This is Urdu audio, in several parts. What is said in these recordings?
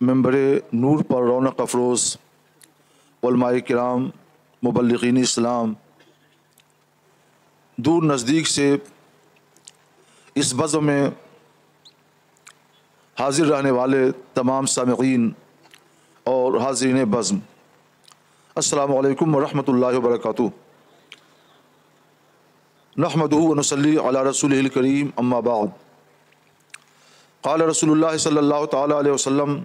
منبر نور پر رونق افروز علماء کرام، مبلغین اسلام، دور نزدیک سے اس بزم میں حاضر رہنے والے تمام سامعین اور حاضرین بزم، السلام علیکم ورحمۃ اللہ وبرکاتہ۔ نحمدہ ونصلی علی رسولہ الکریم، اما بعد، قال رسول اللہ صلی اللہ تعالیٰ علیہ وسلم: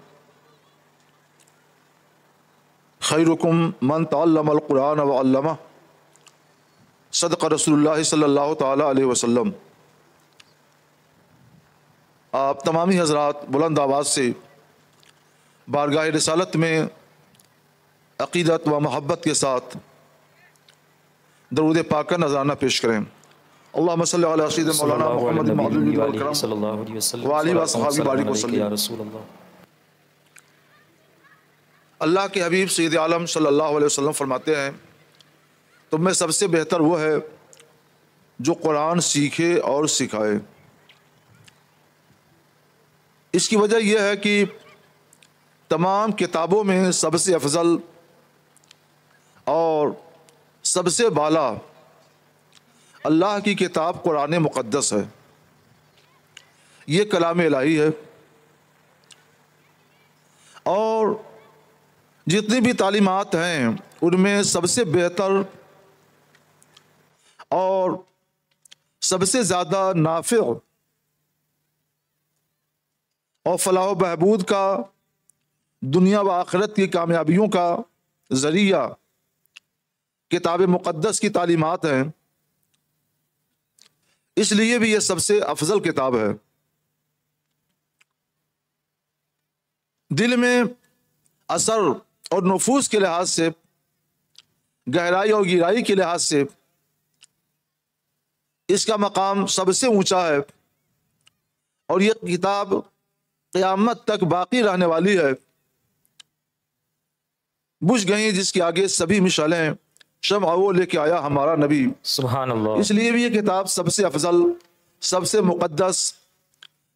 خیرکم من تعلم القرآن وعلمہ، صدق رسول اللہ صلی اللہ تعالیٰ علیہ وسلم۔ آپ تمامی حضرات بلند آواز سے بارگاہ رسالت میں عقیدت و محبت کے ساتھ درود پاک کا نذرانہ پیش کریں۔ اللہم صلی علی سیدنا مولانا محمد صلی اللہ علیہ وسلم وآلہ وصحبہ بارک وسلم۔ یا رسول اللہ۔ اللہ کے حبیب سید عالم صلی اللہ علیہ وسلم فرماتے ہیں، تم میں سب سے بہتر وہ ہے جو قرآن سیکھے اور سکھائے۔ اس کی وجہ یہ ہے کہ تمام کتابوں میں سب سے افضل اور سب سے بالا اللہ کی کتاب قرآن مقدس ہے۔ یہ کلام الہی ہے، اور جتنی بھی تعلیمات ہیں ان میں سب سے بہتر اور سب سے زیادہ نافع اور فلاح و بہبود کا، دنیا و آخرت کی کامیابیوں کا ذریعہ کتاب مقدس کی تعلیمات ہیں، اس لیے بھی یہ سب سے افضل کتاب ہے۔ دل میں اثر اور نفوذ کے لحاظ سے، گہرائی اور گہرائی کے لحاظ سے اس کا مقام سب سے اونچا ہے، اور یہ کتاب قیامت تک باقی رہنے والی ہے۔ بجھ گئیں جس کے آگے سبھی مشعلیں، شمع وہ لے کے آیا ہمارا نبی۔ سبحان اللہ۔ اس لیے بھی یہ کتاب سب سے افضل، سب سے مقدس،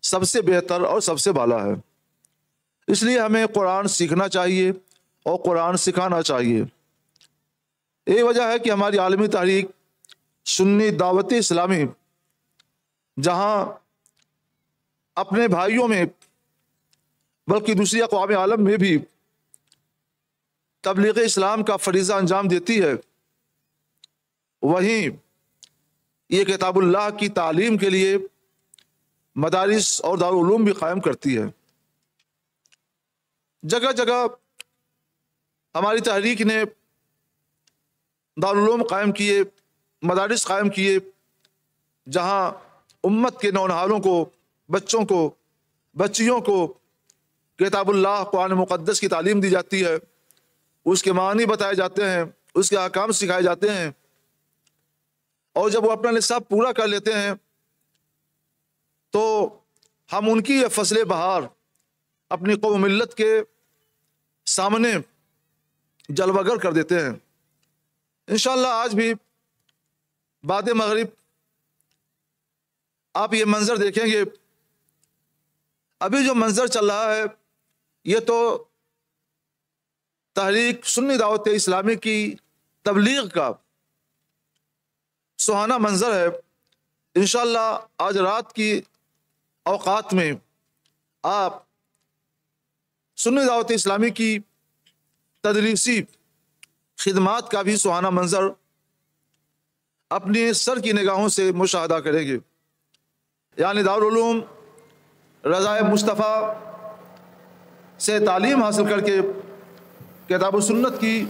سب سے بہتر اور سب سے بالا ہے۔ اس لیے ہمیں قرآن سیکھنا چاہیے اور قرآن سکھانا چاہیے۔ یہ وجہ ہے کہ ہماری عالمی تحریک سنی دعوت اسلامی جہاں اپنے بھائیوں میں بلکہ دوسری اقوام عالم میں بھی تبلیغ اسلام کا فریضہ انجام دیتی ہے، وہیں یہ کتاب اللہ کی تعلیم کے لیے مدارس اور دارالعلوم بھی قائم کرتی ہے۔ جگہ جگہ ہماری تحریک نے دارالعلوم قائم کیے، مدارس قائم کیے، جہاں امت کے نونہالوں کو، بچوں کو، بچیوں کو کتاب اللہ قرآن مقدس کی تعلیم دی جاتی ہے، اس کے معنی بتائے جاتے ہیں، اس کے احکام سکھائے جاتے ہیں، اور جب وہ اپنا نصاب پورا کر لیتے ہیں تو ہم ان کی یہ فصل بہار اپنی قوم ملت کے سامنے جلوہ گر کر دیتے ہیں۔ انشاءاللہ آج بھی بعد مغرب آپ یہ منظر دیکھیں گے۔ ابھی جو منظر چل رہا ہے یہ تو تحریک سنی دعوت اسلامی کی تبلیغ کا سہانا منظر ہے۔ انشاءاللہ آج رات کی اوقات میں آپ سنی دعوت اسلامی کی تدریسی خدمات کا بھی سہانا منظر اپنی سر کی نگاہوں سے مشاہدہ کریں گے۔ یعنی دارالعلوم رضائے مصطفیٰ سے تعلیم حاصل کر کے کتاب و سنت کی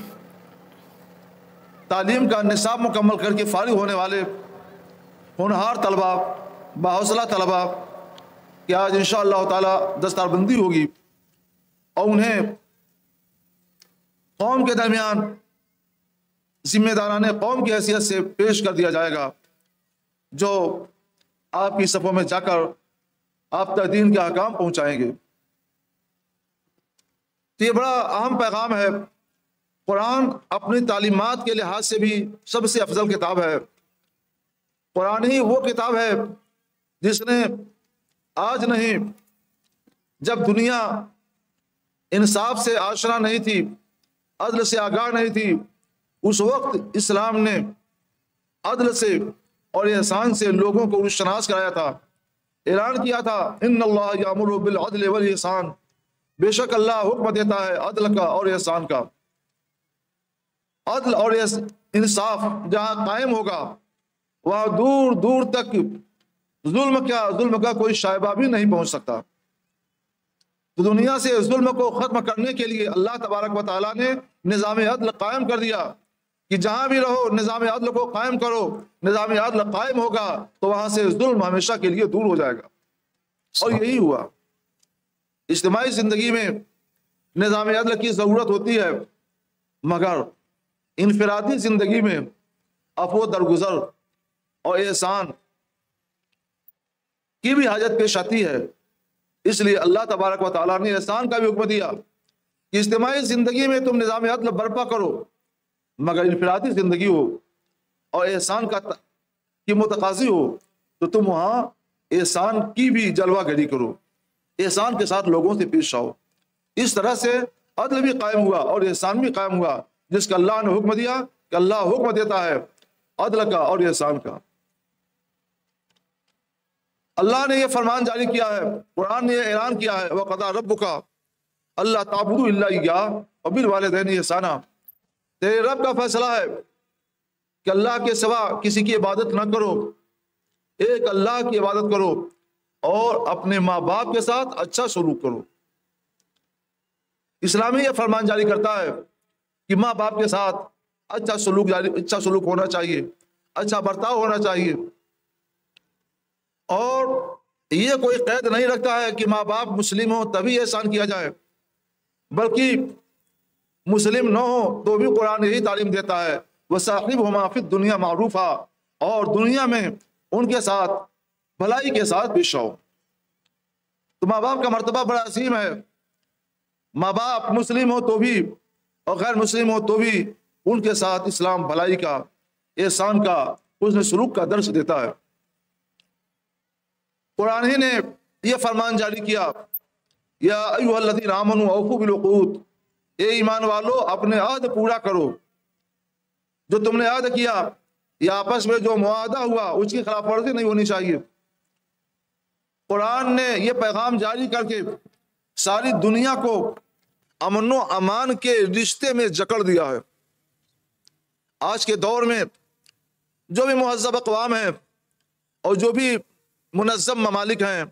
تعلیم کا نصاب مکمل کر کے فارغ ہونے والے ہونہار طلبہ، باحوصلہ طلبہ کہ آج انشاءاللہ تعالی دستار بندی ہوگی اور انہیں قوم کے درمیان ذمہ داران قوم کی حیثیت سے پیش کر دیا جائے گا، جو آپ کی صفوں میں جا کر آپ تک دین کے احکام پہنچائیں گے۔ تو یہ بڑا اہم پیغام ہے۔ قرآن اپنی تعلیمات کے لحاظ سے بھی سب سے افضل کتاب ہے۔ قرآن ہی وہ کتاب ہے جس نے آج نہیں، جب دنیا انصاف سے آشنا نہیں تھی، عدل سے آگاہ نہیں تھی، اس وقت اسلام نے عدل سے اور احسان سے لوگوں کو روشناس کرایا تھا، اعلان کیا تھا ان اللہ یامر بالعدل والاحسان، بے شک اللہ حکم دیتا ہے عدل کا اور احسان کا۔ عدل اور انصاف جہاں قائم ہوگا وہاں دور دور تک ظلم کا کوئی شائبہ بھی نہیں پہنچ سکتا۔ تو دنیا سے ظلم کو ختم کرنے کے لیے اللہ تبارک و تعالیٰ نے نظام عدل قائم کر دیا کہ جہاں بھی رہو نظام عدل کو قائم کرو، نظام عدل قائم ہوگا تو وہاں سے ظلم ہمیشہ کے لیے دور ہو جائے گا۔ اور یہی ہوا۔ اجتماعی زندگی میں نظام عدل کی ضرورت ہوتی ہے، مگر انفرادی زندگی میں عفو درگزر اور احسان کی بھی حاجت پیش آتی ہے۔ اس لیے اللہ تبارک و تعالیٰ نے احسان کا بھی حکم دیا کہ اجتماعی زندگی میں تم نظام عدل برپا کرو، مگر انفرادی زندگی ہو اور احسان کی متقاضی ہو تو تم وہاں احسان کی بھی جلوہ گری کرو، احسان کے ساتھ لوگوں سے پیش آؤ۔ اس طرح سے عدل بھی قائم ہوا اور احسان بھی قائم ہوا، جس کا اللہ نے حکم دیا کہ اللہ حکم دیتا ہے عدل کا اور احسان کا۔ اللہ نے یہ فرمان جاری کیا ہے، قرآن نے یہ اعلان کیا ہے وَقَضَىٰ رَبُّكَ أَلَّا تَعْبُدُوا إِلَّا إِيَّاهُ وَبِالْوَالِدَيْنِ إِحْسَانًا، تیرے رب کا فیصلہ ہے کہ اللہ کے سوا کسی کی عبادت نہ کرو، ایک اللہ کی عبادت کرو اور اپنے ماں باپ کے ساتھ اچھا سلوک کرو۔ اسلامی یہ فرمان جاری کرتا ہے کہ ماں باپ کے ساتھ اچھا سلوک ہونا چاہیے، اچھا برتاؤ ہونا چاہیے، اور یہ کوئی قید نہیں رکھتا ہے کہ ماں باپ مسلم ہوں تبھی احسان کیا جائے، بلکہ مسلم نہ ہو تو بھی قرآن یہی تعلیم دیتا ہے وَصَاحِبْهُمَا فِي الدُّنْيَا مَعْرُوفًا، اور دنیا میں ان کے ساتھ بھلائی کے ساتھ پیش آؤ۔ تو ماں باپ کا مرتبہ بڑا عظیم ہے، ماں باپ مسلم ہو تو بھی اور غیر مسلم ہو تو بھی ان کے ساتھ اسلام بھلائی کا، احسان کا، حسن سلوک کا درس دیتا ہے۔ قرآن ہی نے یہ فرمان جاری کیا یا ایھا الذین آمنوا اوفوا بالعقود، اے ایمان والو اپنے عہد پورا کرو، جو تم نے عہد کیا یا آپس میں جو معاہدہ ہوا اس کی خلاف ورزی نہیں ہونی چاہیے۔ قرآن نے یہ پیغام جاری کر کے ساری دنیا کو امن و امان کے رشتے میں جکڑ دیا ہے۔ آج کے دور میں جو بھی مہذب اقوام ہیں اور جو بھی منظم ممالک ہیں،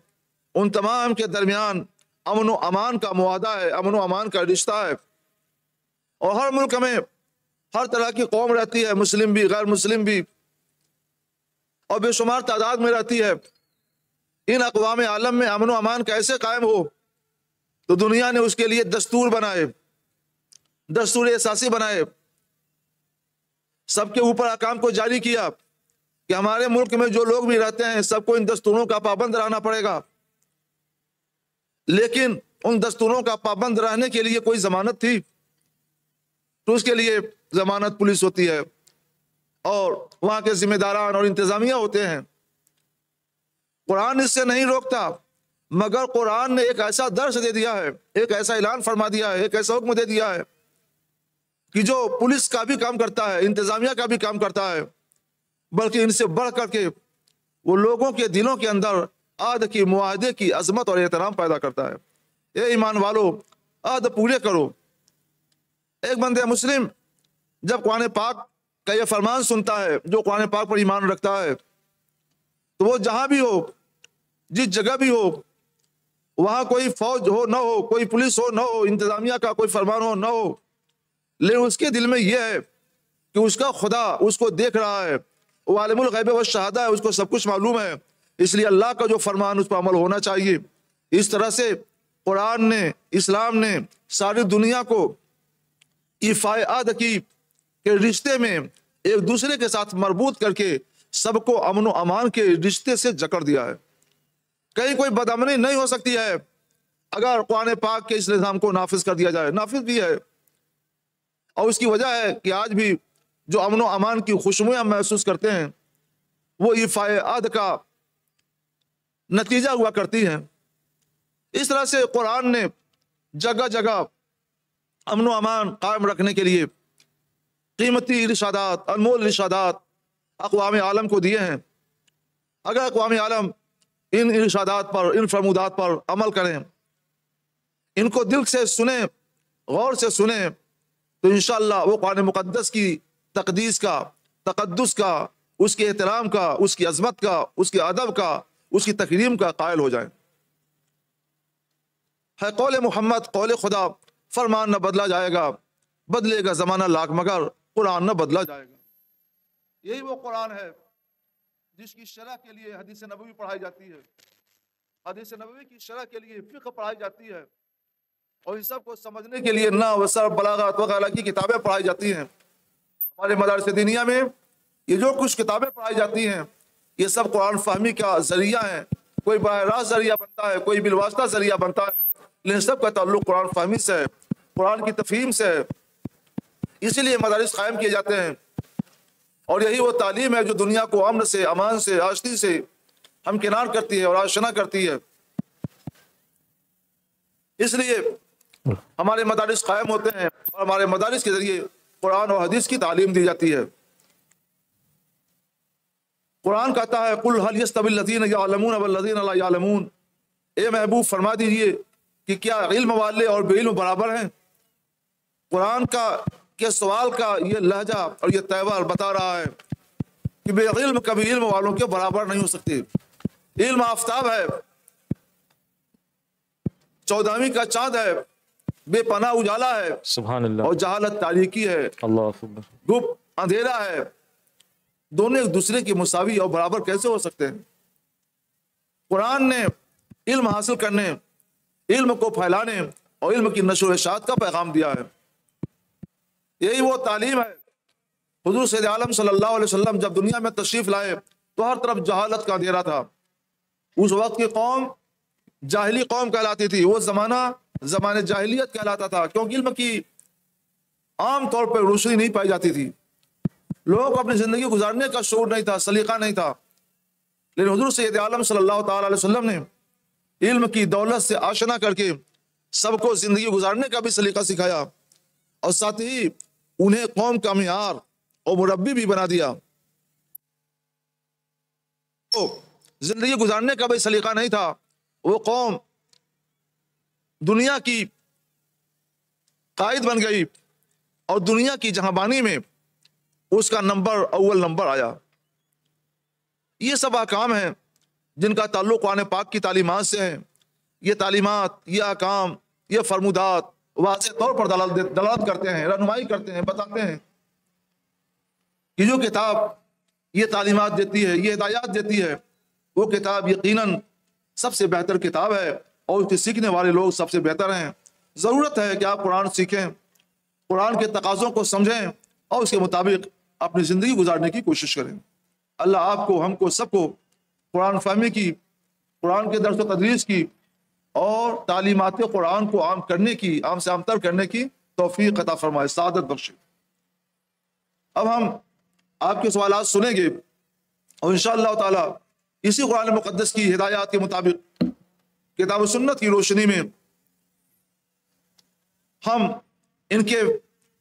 ان تمام کے درمیان امن و امان کا معاہدہ ہے، امن و امان کا رشتہ ہے، اور ہر ملک میں ہر طرح کی قوم رہتی ہے، مسلم بھی غیر مسلم بھی، اور بے شمار تعداد میں رہتی ہے۔ ان اقوام عالم میں امن و امان کیسے قائم ہو تو دنیا نے اس کے لیے دستور بنائے، دستور اساسی بنائے، سب کے اوپر احکام کو جاری کیا کہ ہمارے ملک میں جو لوگ بھی رہتے ہیں سب کو ان دستوروں کا پابند رہنا پڑے گا، لیکن ان دستوروں کا پابند رہنے کے لیے کوئی ضمانت تھی؟ تو اس کے لیے ضمانت پولیس ہوتی ہے اور وہاں کے ذمہ داران اور انتظامیہ ہوتے ہیں۔ قرآن اس سے نہیں روکتا، مگر قرآن نے ایک ایسا درس دے دیا ہے، ایک ایسا اعلان فرما دیا ہے، ایک ایسا حکم دے دیا ہے کہ جو پولیس کا بھی کام کرتا ہے، انتظامیہ کا بھی کام کرتا ہے، بلکہ ان سے بڑھ کر کے وہ لوگوں کے دلوں کے اندر عہد کی، معاہدے کی عظمت اور احترام پیدا کرتا ہے۔ اے ایمان والو عہد پورے کرو۔ ایک بندہ مسلم جب قرآن پاک کا یہ فرمان سنتا ہے، جو قرآن پاک پر ایمان رکھتا ہے، تو وہ جہاں بھی ہو، جس جگہ بھی ہو، وہاں کوئی فوج ہو نہ ہو، کوئی پولیس ہو نہ ہو، انتظامیہ کا کوئی فرمان ہو نہ ہو، لیکن اس کے دل میں یہ ہے کہ اس کا خدا اس کو دیکھ رہا ہے، وہ عالم الغیب والشہادہ ہے، اس کو سب کچھ معلوم ہے، اس لیے اللہ کا جو فرمان اس پر عمل ہونا چاہیے۔ اس طرح سے قرآن نے، اسلام نے ساری دنیا کو ایفائے عہد کی کے رشتے میں ایک دوسرے کے ساتھ مربوط کر کے سب کو امن و امان کے رشتے سے جکڑ دیا ہے۔ کہیں کوئی بدامنی نہیں ہو سکتی ہے اگر قرآن پاک کے اس نظام کو نافذ کر دیا جائے، نافذ بھی ہے، اور اس کی وجہ ہے کہ آج بھی جو امن و امان کی خوشبوئیں ہم محسوس کرتے ہیں وہ ایفائے عہد کا نتیجہ ہوا کرتی ہیں۔ اس طرح سے قرآن نے جگہ جگہ امن و امان قائم رکھنے کے لیے قیمتی ارشادات، انمول ارشادات اقوام عالم کو دیے ہیں۔ اگر اقوام عالم ان ارشادات پر، ان فرمودات پر عمل کریں، ان کو دل سے سنیں، غور سے سنیں، تو انشاءاللہ وہ قرآن مقدس کی تقدیس کا، تقدس کا، اس کے احترام کا، اس کی عظمت کا، اس کے ادب کا، اس کی تکریم کا قائل ہو جائیں۔ ہے قول محمد، قول خدا، فرمان نہ بدلا جائے گا، بدلے گا زمانہ لاکھ مگر قرآن نہ بدلا جائے گا۔ یہی وہ قرآن ہے جس کی شرح کے لیے حدیث نبوی پڑھائی جاتی ہے، حدیث نبوی کی شرح کے لیے فقہ پڑھائی جاتی ہے، اور اس سب کو سمجھنے کے لیے نحو و صرف بلاغت وغیرہ کی کتابیں پڑھائی جاتی ہیں۔ ہمارے مدارس دینیہ میں یہ جو کچھ کتابیں پڑھائی جاتی ہیں یہ سب قرآن فہمی کا ذریعہ ہیں۔ کوئی براہ راست ذریعہ بنتا ہے، کوئی بالواسطہ ذریعہ بنتا ہے، لیکن سب کا تعلق قرآن فہمی سے ہے، قرآن کی تفہیم سے ہے۔ اسی لیے مدارس قائم کیے جاتے ہیں، اور یہی وہ تعلیم ہے جو دنیا کو امن سے، امان سے، آشتی سے ہمکنار کرتی ہے اور آشنا کرتی ہے۔ اس لیے ہمارے مدارس قائم ہوتے ہیں، اور ہمارے مدارس کے ذریعے قرآن اور حدیث کی تعلیم دی جاتی ہے۔ قرآن کہتا ہے قل هل يستوي الذين يعلمون والذين لا يعلمون، اے محبوب فرما دیجئے کہ کیا علم والے اور بے علم برابر ہیں؟ قرآن کا کے سوال کا یہ لہجہ اور یہ تہوار بتا رہا ہے کہ بے علم کبھی علم والوں کے برابر نہیں ہو سکتے۔ علم آفتاب ہے، چودہویں کا چاند ہے، بے پناہ اجالا ہے، سبحان اللہ، اور جہالت تاریکی ہے، اللہ اکبر، گپ اندھیرا ہے۔ دونوں ایک دوسرے کے مساوی اور برابر کیسے ہو سکتے ہیں؟ قرآن نے علم حاصل کرنے، علم کو پھیلانے اور علم کی نشر و اشاعت کا پیغام دیا ہے۔ یہی وہ تعلیم ہے۔ حضور سید عالم صلی اللہ علیہ وسلم جب دنیا میں تشریف لائے تو ہر طرف جہالت کا اندھیرا تھا۔ اس وقت کی قوم جاہلی قوم کہلاتی تھی، وہ زمانہ جاہلیت کہلاتا تھا، کیونکہ علم کی عام طور پر روشنی نہیں پائی جاتی تھی، لوگوں کو اپنی زندگی گزارنے کا شعور نہیں تھا، سلیقہ نہیں تھا۔ لیکن حضور سید عالم صلی اللہ تعالی علیہ وسلم نے علم کی دولت سے آشنا کر کے سب کو زندگی گزارنے کا بھی سلیقہ سکھایا، اور ساتھ ہی انہیں قوم کا معیار اور مربی بھی بنا دیا۔ تو زندگی گزارنے کا بھی سلیقہ نہیں تھا، وہ قوم دنیا کی قائد بن گئی، اور دنیا کی جہاں میں اس کا اول نمبر آیا۔ یہ سب احکام ہیں جن کا تعلق قرآن پاک کی تعلیمات سے ہے۔ یہ تعلیمات، یہ احکام، یہ فرمودات واضح طور پر دلالت کرتے ہیں، رہنمائی کرتے ہیں، بتاتے ہیں کہ جو کتاب یہ تعلیمات دیتی ہے، یہ ہدایات دیتی ہے، وہ کتاب یقیناً سب سے بہتر کتاب ہے، اور اس کے سیکھنے والے لوگ سب سے بہتر ہیں۔ ضرورت ہے کہ آپ قرآن سیکھیں، قرآن کے تقاضوں کو سمجھیں، اور اس کے مطابق اپنی زندگی گزارنے کی کوشش کریں۔ اللہ آپ کو، ہم کو، سب کو قرآن فہمی کی، قرآن کے درس و تدریس کی اور تعلیمات قرآن کو عام کرنے کی، عام سے عام تر کرنے کی توفیق عطا فرمائے، سعادت بخشے۔ اب ہم آپ کے سوالات سنیں گے، اور انشاءاللہ تعالی اسی قرآن مقدس کی ہدایات کے مطابق کتاب و سنت کی روشنی میں ہم ان کے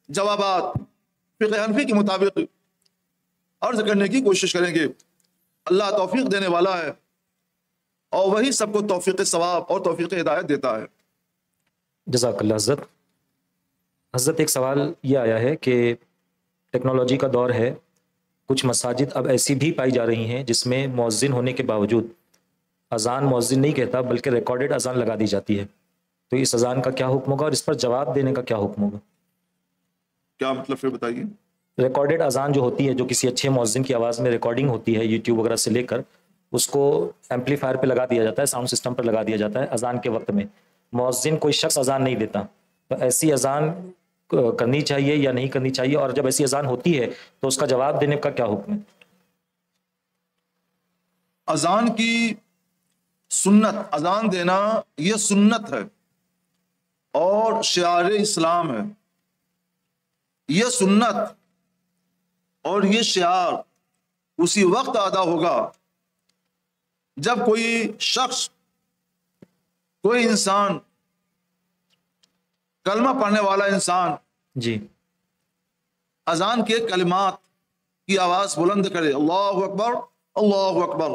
جوابات فقہ حنفی کے مطابق عرض کرنے کی کوشش کریں گے۔ اللہ توفیق دینے والا ہے، اور وہی سب کو توفیق ثواب اور توفیق ہدایت دیتا ہے۔ جزاک اللہ۔ حضرت ایک سوال یہ آیا ہے کہ ٹیکنالوجی کا دور ہے، کچھ مساجد اب ایسی بھی پائی جا رہی ہیں جس میں مؤذن ہونے کے باوجود اذان مؤذن نہیں کہتا بلکہ ریکارڈڈ اذان لگا دی جاتی ہے، تو اس اذان کا کیا حکم ہوگا اور اس پر جواب دینے کا کیا حکم ہوگا؟ کیا مطلب پھر بتائیے؟ ریکارڈڈ اذان جو ہوتی ہے، جو کسی اچھے مؤذن کی آواز میں ریکارڈنگ ہوتی ہے یوٹیوب وغیرہ سے لے کر، اس کو ایمپلیفائر پہ لگا دیا جاتا ہے، ساؤنڈ سسٹم پر لگا دیا جاتا ہے اذان کے وقت میں، مؤذن کوئی شخص اذان نہیں دیتا، تو ایسی اذان کرنی چاہیے یا نہیں کرنی چاہیے؟ اور جب ایسی اذان ہوتی ہے تو اس کا جواب دینے کا کیا حکم ہے؟ اذان کی سنت، اذان دینا یہ سنت ہے اور شعار اسلام ہے۔ یہ سنت اور یہ شعار اسی وقت ادا ہوگا جب کوئی شخص، کوئی انسان کلمہ پڑھنے والا انسان جی اذان کے کلمات کی آواز بلند کرے، اللہ اکبر اللہ اکبر،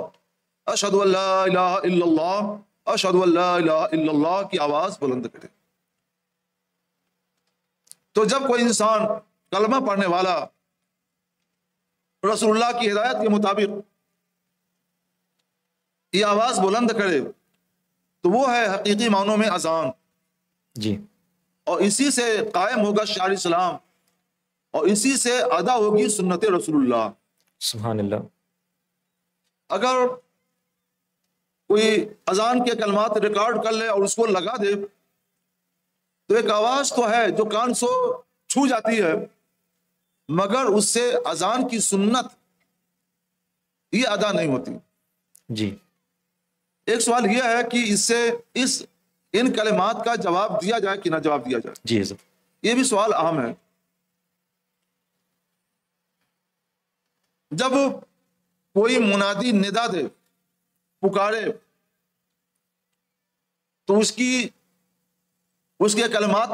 اشہد ان لا الہ الا اللہ، اشہد ان لا الہ الا اللہ کی آواز بلند کرے. تو جب کوئی انسان کلمہ پڑھنے والا رسول اللہ کی ہدایت کے مطابق یہ آواز بلند کرے تو وہ ہے حقیقی معنوں میں اذان. جی اور اسی سے قائم ہوگا شعائر اسلام، اور اسی سے ادا ہوگی سنت رسول اللہ. سبحان اللہ. اگر کوئی اذان کے کلمات ریکارڈ کر لے اور اس کو لگا دے تو ایک آواز تو ہے جو کان سے چھو جاتی ہے، مگر اس سے اذان کی سنت یہ ادا نہیں ہوتی. جی ایک سوال یہ ہے کہ اس سے ان کلمات کا جواب دیا جائے کہ نہ جواب دیا جائے، جی حضرت. یہ بھی سوال اہم ہے. جب کوئی منادی ندا دے، پکارے، تو اس کے کلمات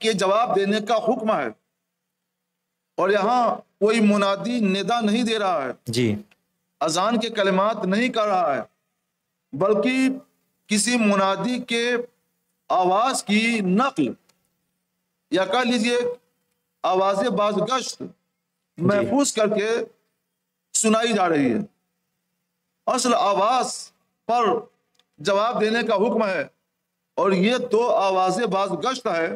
کے جواب دینے کا حکم ہے. اور یہاں کوئی منادی ندا نہیں دے رہا ہے، جی اذان کے کلمات نہیں کر رہا ہے، بلکہ کسی منادی کے آواز کی نقل یا کہہ لیجیے آواز بازگشت محفوظ کر کے سنائی جا رہی ہے. اصل آواز پر جواب دینے کا حکم ہے، اور یہ تو آواز بازگشت ہے.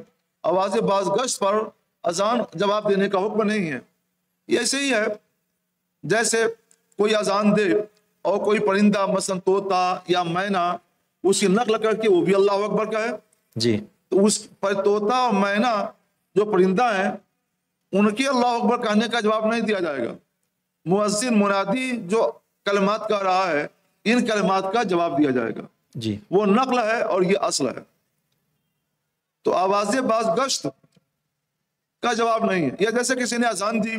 آواز بازگشت پر اذان جواب دینے کا حکم نہیں ہے. یہ ایسے ہی ہے جیسے کوئی اذان دے اور کوئی پرندہ مثلا طوطا یا مینا اس کی نقل کر کے وہ بھی اللہ اکبر کہے، جی تو اس پر طوطا اور مینا جو پرندہ ہیں ان کے اللہ اکبر کہنے کا جواب نہیں دیا جائے گا. مؤذن منادی جو کلمات کہہ رہا ہے ان کلمات کا جواب دیا جائے گا. جی وہ نقل ہے اور یہ اصل ہے. تو آواز بازگشت کا جواب نہیں ہے. یا جیسے کسی نے اذان دی،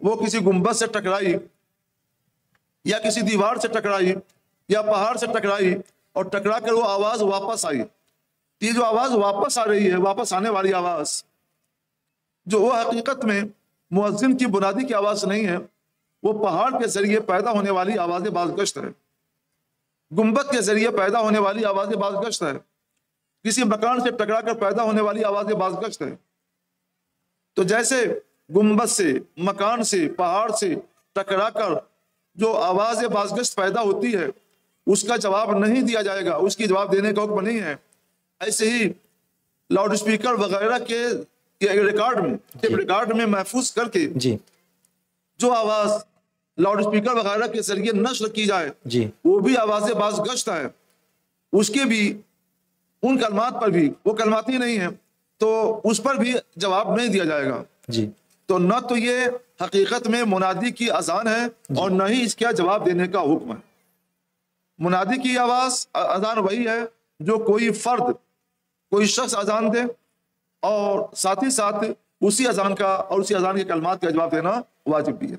وہ کسی گنبد سے ٹکرائی یا کسی دیوار سے ٹکرائی یا پہاڑ سے ٹکرائی اور ٹکرا کر وہ آواز واپس آئی. یہ جو آواز واپس آ رہی ہے، واپس آنے والی آواز، جو وہ حقیقت میں مؤذن کی بنادی کی آواز نہیں ہے، وہ پہاڑ کے ذریعے پیدا ہونے والی آواز بازگشت ہے، گنبد کے ذریعے پیدا ہونے والی آواز بازگشت ہے، کسی مکان سے ٹکرا کر پیدا ہونے والی آواز بازگشت ہے. تو جیسے گنبد سے، مکان سے، پہاڑ سے ٹکرا کر جو آواز بازگشت پیدا ہوتی ہے اس کا جواب نہیں دیا جائے گا، اس کی جواب دینے کا حکم نہیں ہے. ایسے ہی لاؤڈ اسپیکر وغیرہ کے ریکارڈ میں محفوظ کر کے جی جو آواز لاؤڈ اسپیکر وغیرہ کے ذریعے نشر کی جائے جی وہ بھی آواز بازگشت ہے. اس کے بھی ان کلمات پر بھی وہ کلمات ہی نہیں ہیں تو اس پر بھی جواب نہیں دیا جائے گا. جی تو نہ تو یہ حقیقت میں منادی کی اذان ہے اور نہ ہی اس کا جواب دینے کا حکم ہے. منادی کی آواز اذان وہی ہے جو کوئی فرد، کوئی شخص اذان دے اور ساتھ ہی ساتھ اسی اذان کا اور اسی اذان کے کلمات کا جواب دینا واجب بھی ہے.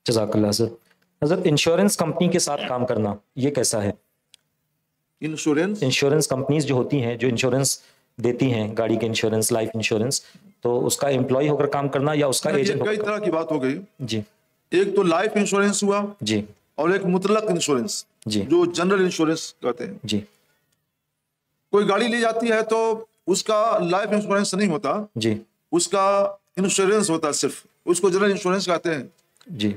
جزاک اللہ حضرت. حضرت انشورنس کمپنی کے ساتھ کام کرنا یہ کیسا ہے؟ انشورنس کمپنیز جو ہوتی ہیں، جو انشورنس دیتی ہیں، گاڑی کے انشورنس، لائف انشورنس، تو اس کا امپلائی ہو کر کام کرنا یا اس کا ایجنٹ؟ کئی طرح کی بات ہو گئی. جی ایک تو لائف انشورنس ہوا، جی اور ایک مطلق انشورنس جی جو جنرل انشورنس کہتے ہیں. جی کوئی گاڑی لی جاتی ہے تو اس کا لائف انشورنس نہیں ہوتا، جی اس کا انشورنس ہوتا ہے، صرف اس کو جنرل انشورنس کہتے ہیں. جی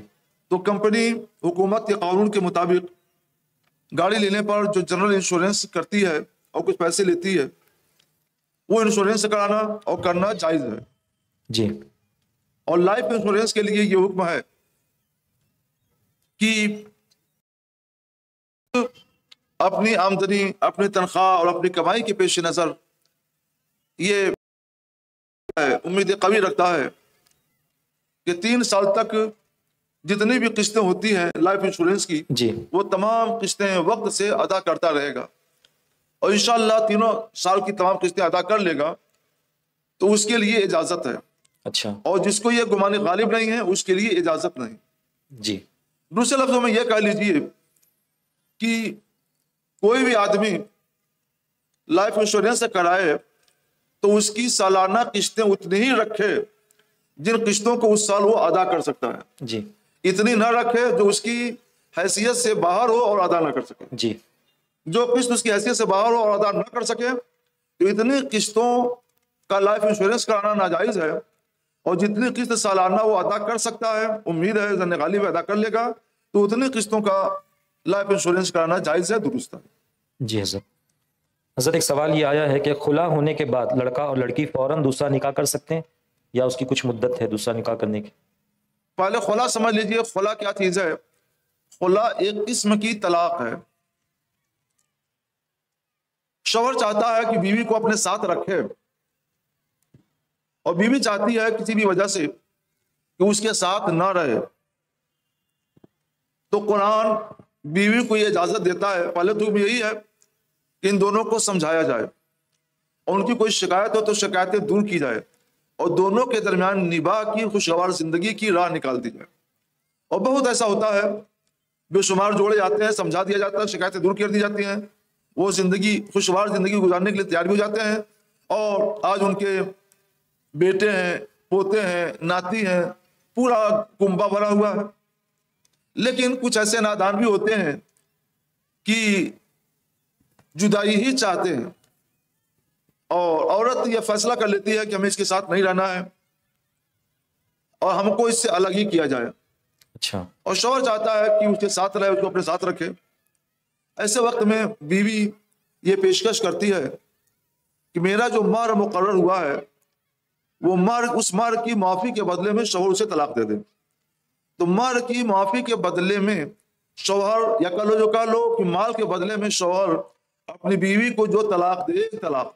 تو کمپنی حکومت کے قانون کے مطابق گاڑی لینے پر جو جنرل انشورنس کرتی ہے اور کچھ پیسے لیتی ہے وہ انشورنس کرانا اور کرنا جائز ہے. جی اور لائف انشورنس کے لیے یہ حکم ہے کہ اپنی آمدنی، اپنی تنخواہ اور اپنی کمائی کے پیش نظر یہ امید قوی رکھتا ہے کہ 3 سال تک جتنی بھی قسطیں ہوتی ہیں لائف انشورنس کی جی وہ تمام قسطیں وقت سے ادا کرتا رہے گا، اور انشاءاللہ 3 سال کی تمام قسطیں ادا کر لے گا تو اس کے لیے اجازت ہے. اچھا. اور جس کو یہ گمان غالب نہیں ہے اس کے لیے اجازت نہیں. جی دوسرے لفظوں میں یہ کہہ لیجئے کہ کوئی بھی آدمی لائف انشورنس سے کرائے تو اس کی سالانہ قسطیں اتنی ہی رکھے جن قسطوں کو اس سال وہ ادا کر سکتا ہے. جی اتنی نہ رکھے جو اس کی حیثیت سے باہر ہو اور ادا نہ کر سکے. جی جو قسط اس کی حیثیت سے باہر ہو اور ادا نہ کر سکے تو اتنی قسطوں کا لائف انشورنس کرانا ناجائز ہے. اور جتنی قسط سالانہ وہ ادا کر سکتا ہے، امید ہے ظن غالب ادا کر لے گا، تو اتنی قسطوں کا لائف انشورنس کرانا جائز ہے، درست ہے. جی حضرت ایک سوال یہ آیا ہے کہ خلا ہونے کے بعد لڑکا اور لڑکی فوراً دوسرا نکاح کر سکتے ہیں یا اس کی کچھ مدت ہے دوسرا نکاح کرنے کی؟ پہلے خلا سمجھ لیجئے، خلا کیا چیز ہے؟ خلا ایک قسم کی طلاق ہے. شوہر چاہتا ہے کہ بیوی کو اپنے ساتھ رکھے، اور بیوی چاہتی ہے کسی بھی وجہ سے کہ اس کے ساتھ نہ رہے، تو قرآن بیوی کو یہ اجازت دیتا ہے. پہلے تو یہی ہے کہ ان دونوں کو سمجھایا جائے، اور ان کی کوئی شکایت ہو تو شکایتیں دور کی جائے، اور دونوں کے درمیان نباہ کی خوشگوار زندگی کی راہ نکال دی جائے. اور بہت ایسا ہوتا ہے، بے شمار جوڑے جاتے ہیں، سمجھا دیا جاتا ہے، شکایتیں دور کر دی جاتی ہیں، وہ زندگی خوشگوار زندگی گزارنے کے لیے تیار بھی ہو جاتے ہیں، اور آج ان کے بیٹے ہیں، پوتے ہیں، ناتی ہیں، پورا کنبہ بھرا ہوا ہے. لیکن کچھ ایسے نادان بھی ہوتے ہیں کہ جدائی ہی چاہتے ہیں، اور عورت یہ فیصلہ کر لیتی ہے کہ ہمیں اس کے ساتھ نہیں رہنا ہے اور ہم کو اس سے الگ ہی کیا جائے. اچھا. اور شوہر چاہتا ہے کہ اس کے ساتھ رہے، اس کو اپنے ساتھ رکھے. ایسے وقت میں بیوی یہ پیشکش کرتی ہے کہ میرا جو مہر مقرر ہوا ہے وہ مہر، اس مہر کی معافی کے بدلے میں شوہر اسے طلاق دے دے. تو مہر کی معافی کے بدلے میں شوہر، یا کہہ لو جو کہہ لو کہ مال کے بدلے میں شوہر اپنی بیوی کو جو طلاق دے، طلاق،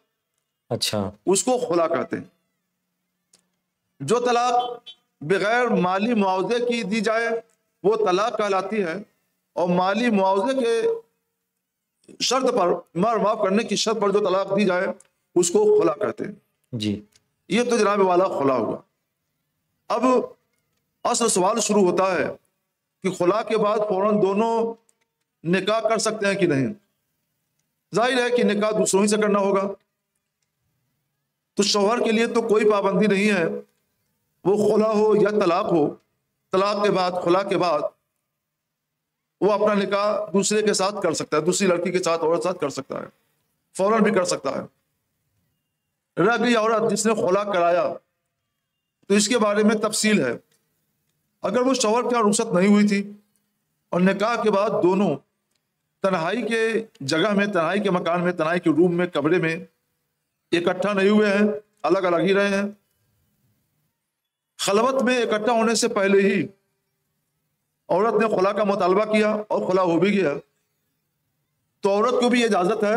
اچھا، اس کو خلا کہتے ہیں. جو طلاق بغیر مالی معاوضے کی دی جائے وہ طلاق کہلاتی ہے، اور مالی معاوضے کے شرط پر، مہر معاف کرنے کی شرط پر جو طلاق دی جائے اس کو خلا کہتے ہیں. جی یہ تو جناب والا خلا ہوا. اب اصل سوال شروع ہوتا ہے کہ خلا کے بعد فوراً دونوں نکاح کر سکتے ہیں کہ نہیں؟ ظاہر ہے کہ نکاح دوسروں ہی سے کرنا ہوگا. تو شوہر کے لیے تو کوئی پابندی نہیں ہے، وہ خلا ہو یا طلاق ہو، طلاق کے بعد، خلا کے بعد وہ اپنا نکاح دوسرے کے ساتھ کر سکتا ہے، دوسری لڑکی کے ساتھ، عورت ساتھ کر سکتا ہے، فوراً بھی کر سکتا ہے. رہ گئی عورت جس نے خلا کرایا، تو اس کے بارے میں تفصیل ہے. اگر وہ شوہر کے رخصت نہیں ہوئی تھی اور نکاح کے بعد دونوں تنہائی کے جگہ میں، تنہائی کے مکان میں، تنہائی کے روم میں، کمرے میں اکٹھا نہیں ہوئے ہیں، الگ الگ ہی رہے ہیں، خلوت میں اکٹھا ہونے سے پہلے ہی عورت نے خلا کا مطالبہ کیا اور خلا ہو بھی گیا، تو عورت کو بھی اجازت ہے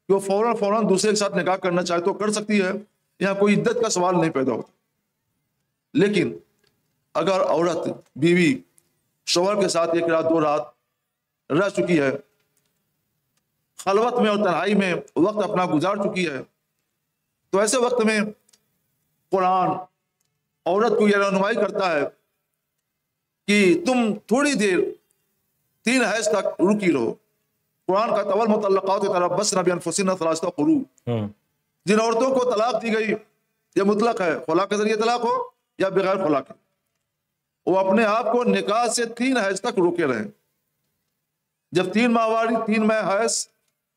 کہ وہ فوراً دوسرے کے ساتھ نکاح کرنا چاہے تو کر سکتی ہے، یہاں کوئی عدت کا سوال نہیں پیدا ہوتا. لیکن اگر عورت، بیوی شوہر کے ساتھ 1 رات 2 رات رہ چکی ہے، خلوت میں اور تنہائی میں وقت اپنا گزار چکی ہے، تو ایسے وقت میں قرآن عورت کو یہ رہنمائی کرتا ہے کہ تم تھوڑی دیر 3 حیض تک رکی رہو. قرآن کا طول مطلقات تربصن بانفسہن 3 قروء، جن عورتوں کو طلاق دی گئی، یہ مطلق ہے، خلا کے ذریعے طلاق ہو یا بغیر خلا کے، وہ اپنے آپ کو نکاح سے 3 حیض تک روکے رہیں. جب 3 ماہواری، 3 ماہ حیض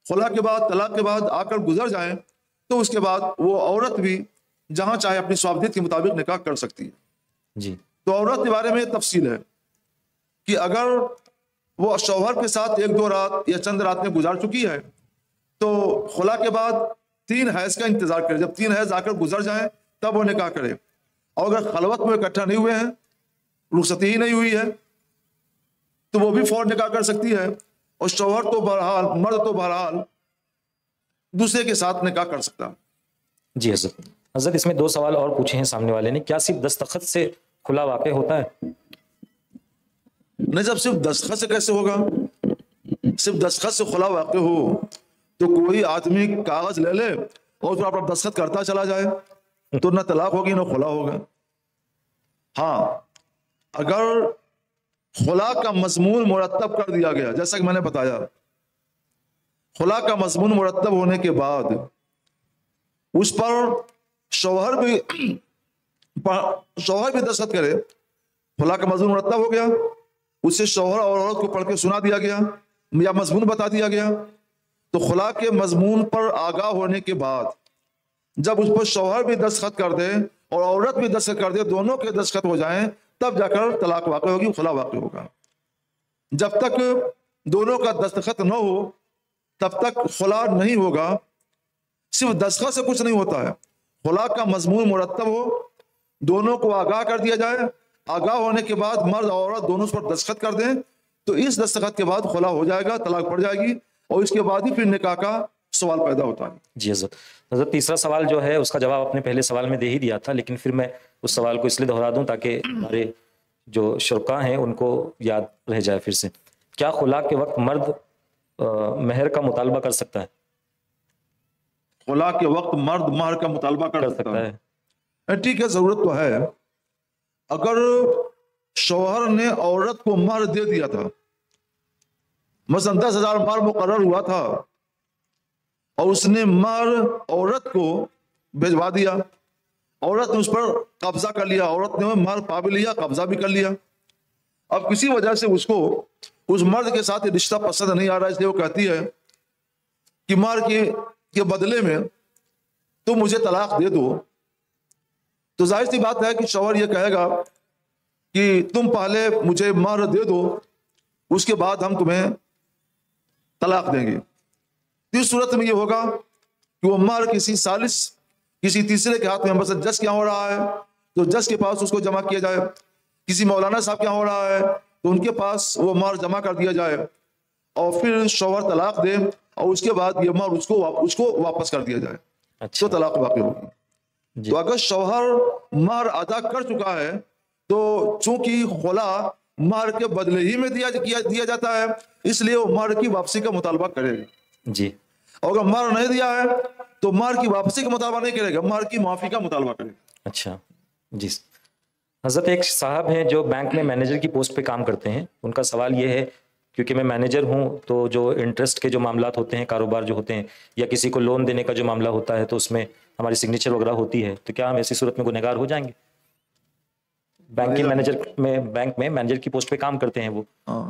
خلا کے بعد، طلاق کے بعد آ کر گزر جائیں، تو اس کے بعد وہ عورت بھی جہاں چاہے اپنی صوابدید کے مطابق نکاح کر سکتی ہے. جی. تو عورت کے بارے میں تفصیل ہے کہ اگر وہ شوہر کے ساتھ 1-2 رات یا چند راتیں گزار چکی ہے تو خلا کے بعد 3 حیض کا انتظار کرے. جب 3 حیض آ کر گزر جائیں تب وہ نکاح کرے. اور اگر خلوت میں اکٹھا نہیں ہوئے ہیں، رخصتی ہی نہیں ہوئی ہے، تو وہ بھی فوراً نکاح کر سکتی ہے، اور شوہر تو بہرحال، مرد تو بہرحال دوسرے کے ساتھ نکاح کر سکتا. جی حضرت اس میں 2 سوال اور پوچھے ہیں سامنے والے نے. کیا صرف دستخط سے خلا واقع ہوتا ہے؟ نہیں، جب صرف دستخط سے کیسے ہوگا؟ صرف دستخط سے خلا واقع ہو تو کوئی آدمی کاغذ لے لے اور پھر اپنا دستخط کرتا چلا جائے تو نہ طلاق ہوگی نہ خلا ہوگا. ہاں، اگر خلا کا مضمون مرتب کر دیا گیا، جیسا کہ میں نے بتایا، خلا کا مضمون مرتب ہونے کے بعد اس پر شوہر بھی دستخط کرے، خلا کا مضمون مرتب ہو گیا، اسے شوہر اور عورت کو پڑھ کے سنا دیا گیا یا مضمون بتا دیا گیا، تو خلا کے مضمون پر آگاہ ہونے کے بعد جب اس پر شوہر بھی دستخط کر دے اور عورت بھی دستخط کر دے، دونوں کے دستخط ہو جائیں، تب جا کر طلاق واقع ہوگی، خلا واقع ہوگا۔ جب تک دونوں کا دستخط نہ ہو تب تک خلا نہیں ہوگا۔ صرف دستخط سے کچھ نہیں ہوتا ہے، خلا کا مضمون مرتب ہو، دونوں کو آگاہ کر دیا جائے، آگاہ ہونے کے بعد مرد اور عورت دونوں اس پر دستخط کر دیں، تو اس دستخط کے بعد خلا ہو جائے گا، طلاق پڑ جائے گی، اور اس کے بعد ہی پھر نکاح کا سوال پیدا ہوتا ہے۔ جی حضرت تیسرا سوال جو ہے اس کا جواب اپنے پہلے سوال میں دے ہی دیا تھا، لیکن پھر میں اس سوال کو اس لیے دہرا دوں تاکہ ہمارے جو شرکاء ہیں ان کو یاد رہ جائے پھر سے۔ کیا خلا کے وقت مرد مہر کا مطالبہ کر سکتا ہے؟ خلا کے وقت مرد مہر کا مطالبہ کر سکتا ہے؟ ٹھیک ہے، ضرورت تو ہے۔ اگر شوہر نے عورت کو مہر دے دیا تھا، مثلا 10,000 مہر مقرر ہوا تھا، اور اس نے مہر عورت کو بھجوا دیا، عورت نے اس پر قبضہ کر لیا، عورت نے مہر پا بھی لیا، قبضہ بھی کر لیا، اب کسی وجہ سے اس کو اس مرد کے ساتھ رشتہ پسند نہیں آ رہا، اس لیے وہ کہتی ہے کہ مہر کے بدلے میں تم مجھے طلاق دے دو، تو ظاہر سی بات ہے کہ شوہر یہ کہے گا کہ تم پہلے مجھے مہر دے دو، اس کے بعد ہم تمہیں طلاق دیں گے۔ اس صورت میں یہ ہوگا کہ وہ مہر کسی ثالث، کسی تیسرے کے ہاتھ میں، مثلا جج کیا ہو رہا ہے تو جج کے پاس اس کو جمع کیا جائے، کسی مولانا صاحب کیا ہو رہا ہے تو ان کے پاس وہ مہر جمع کر دیا جائے، اور پھر شوہر طلاق دے، اور اس کے بعد یہ مہر اس کو واپس کر دیا جائے، تو طلاق واقع ہوگی۔ تو اگر شوہر مہر ادا کر چکا ہے تو چونکہ خلا مہر کے بدلے ہی میں دیا جاتا ہے، اس لیے وہ مہر کی واپسی کا مطالبہ کرے گا۔ جی، اور اگر مہر نہیں دیا ہے تو مہر کی واپسی کا مطالبہ نہیں کرے گا، مہر کی معافی کا مطالبہ کرے گا۔ اچھا جی حضرت، ایک صاحب ہیں جو بینک میں مینیجر کی پوسٹ پہ کام کرتے ہیں، ان کا سوال یہ ہے کیونکہ میں مینیجر ہوں تو جو انٹرسٹ کے جو معاملات ہوتے ہیں، کاروبار جو ہوتے ہیں یا کسی کو لون دینے کا جو معاملہ ہوتا ہے تو اس میں ہماری سگنیچر وغیرہ ہوتی ہے، تو کیا ہم ایسی صورت میں گنہگار ہو جائیں گے؟ بینک میں مینیجر کی پوسٹ پہ کام کرتے ہیں وہ،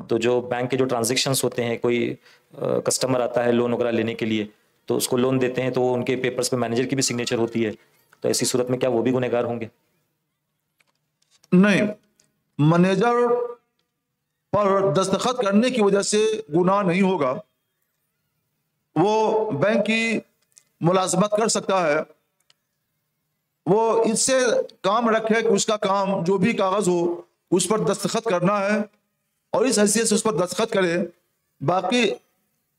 تو جو بینک کے جو ٹرانزیکشنز ہوتے ہیں، کوئی کسٹمر آتا ہے لون وغیرہ لینے کے لیے تو اس کو لون دیتے ہیں، تو ان کے پیپرز پہ مینیجر کی بھی سگنیچر ہوتی ہے، تو ایسی صورت میں کیا وہ بھی گنہگار ہوں گے؟ نہیں، مینیجر پر دستخط کرنے کی وجہ سے گناہ نہیں ہوگا، وہ بینک کی ملازمت کر سکتا ہے، وہ اس سے کام رکھے کہ اس کا کام جو بھی کاغذ ہو اس پر دستخط کرنا ہے، اور اس حیثیت سے اس پر دستخط کرے، باقی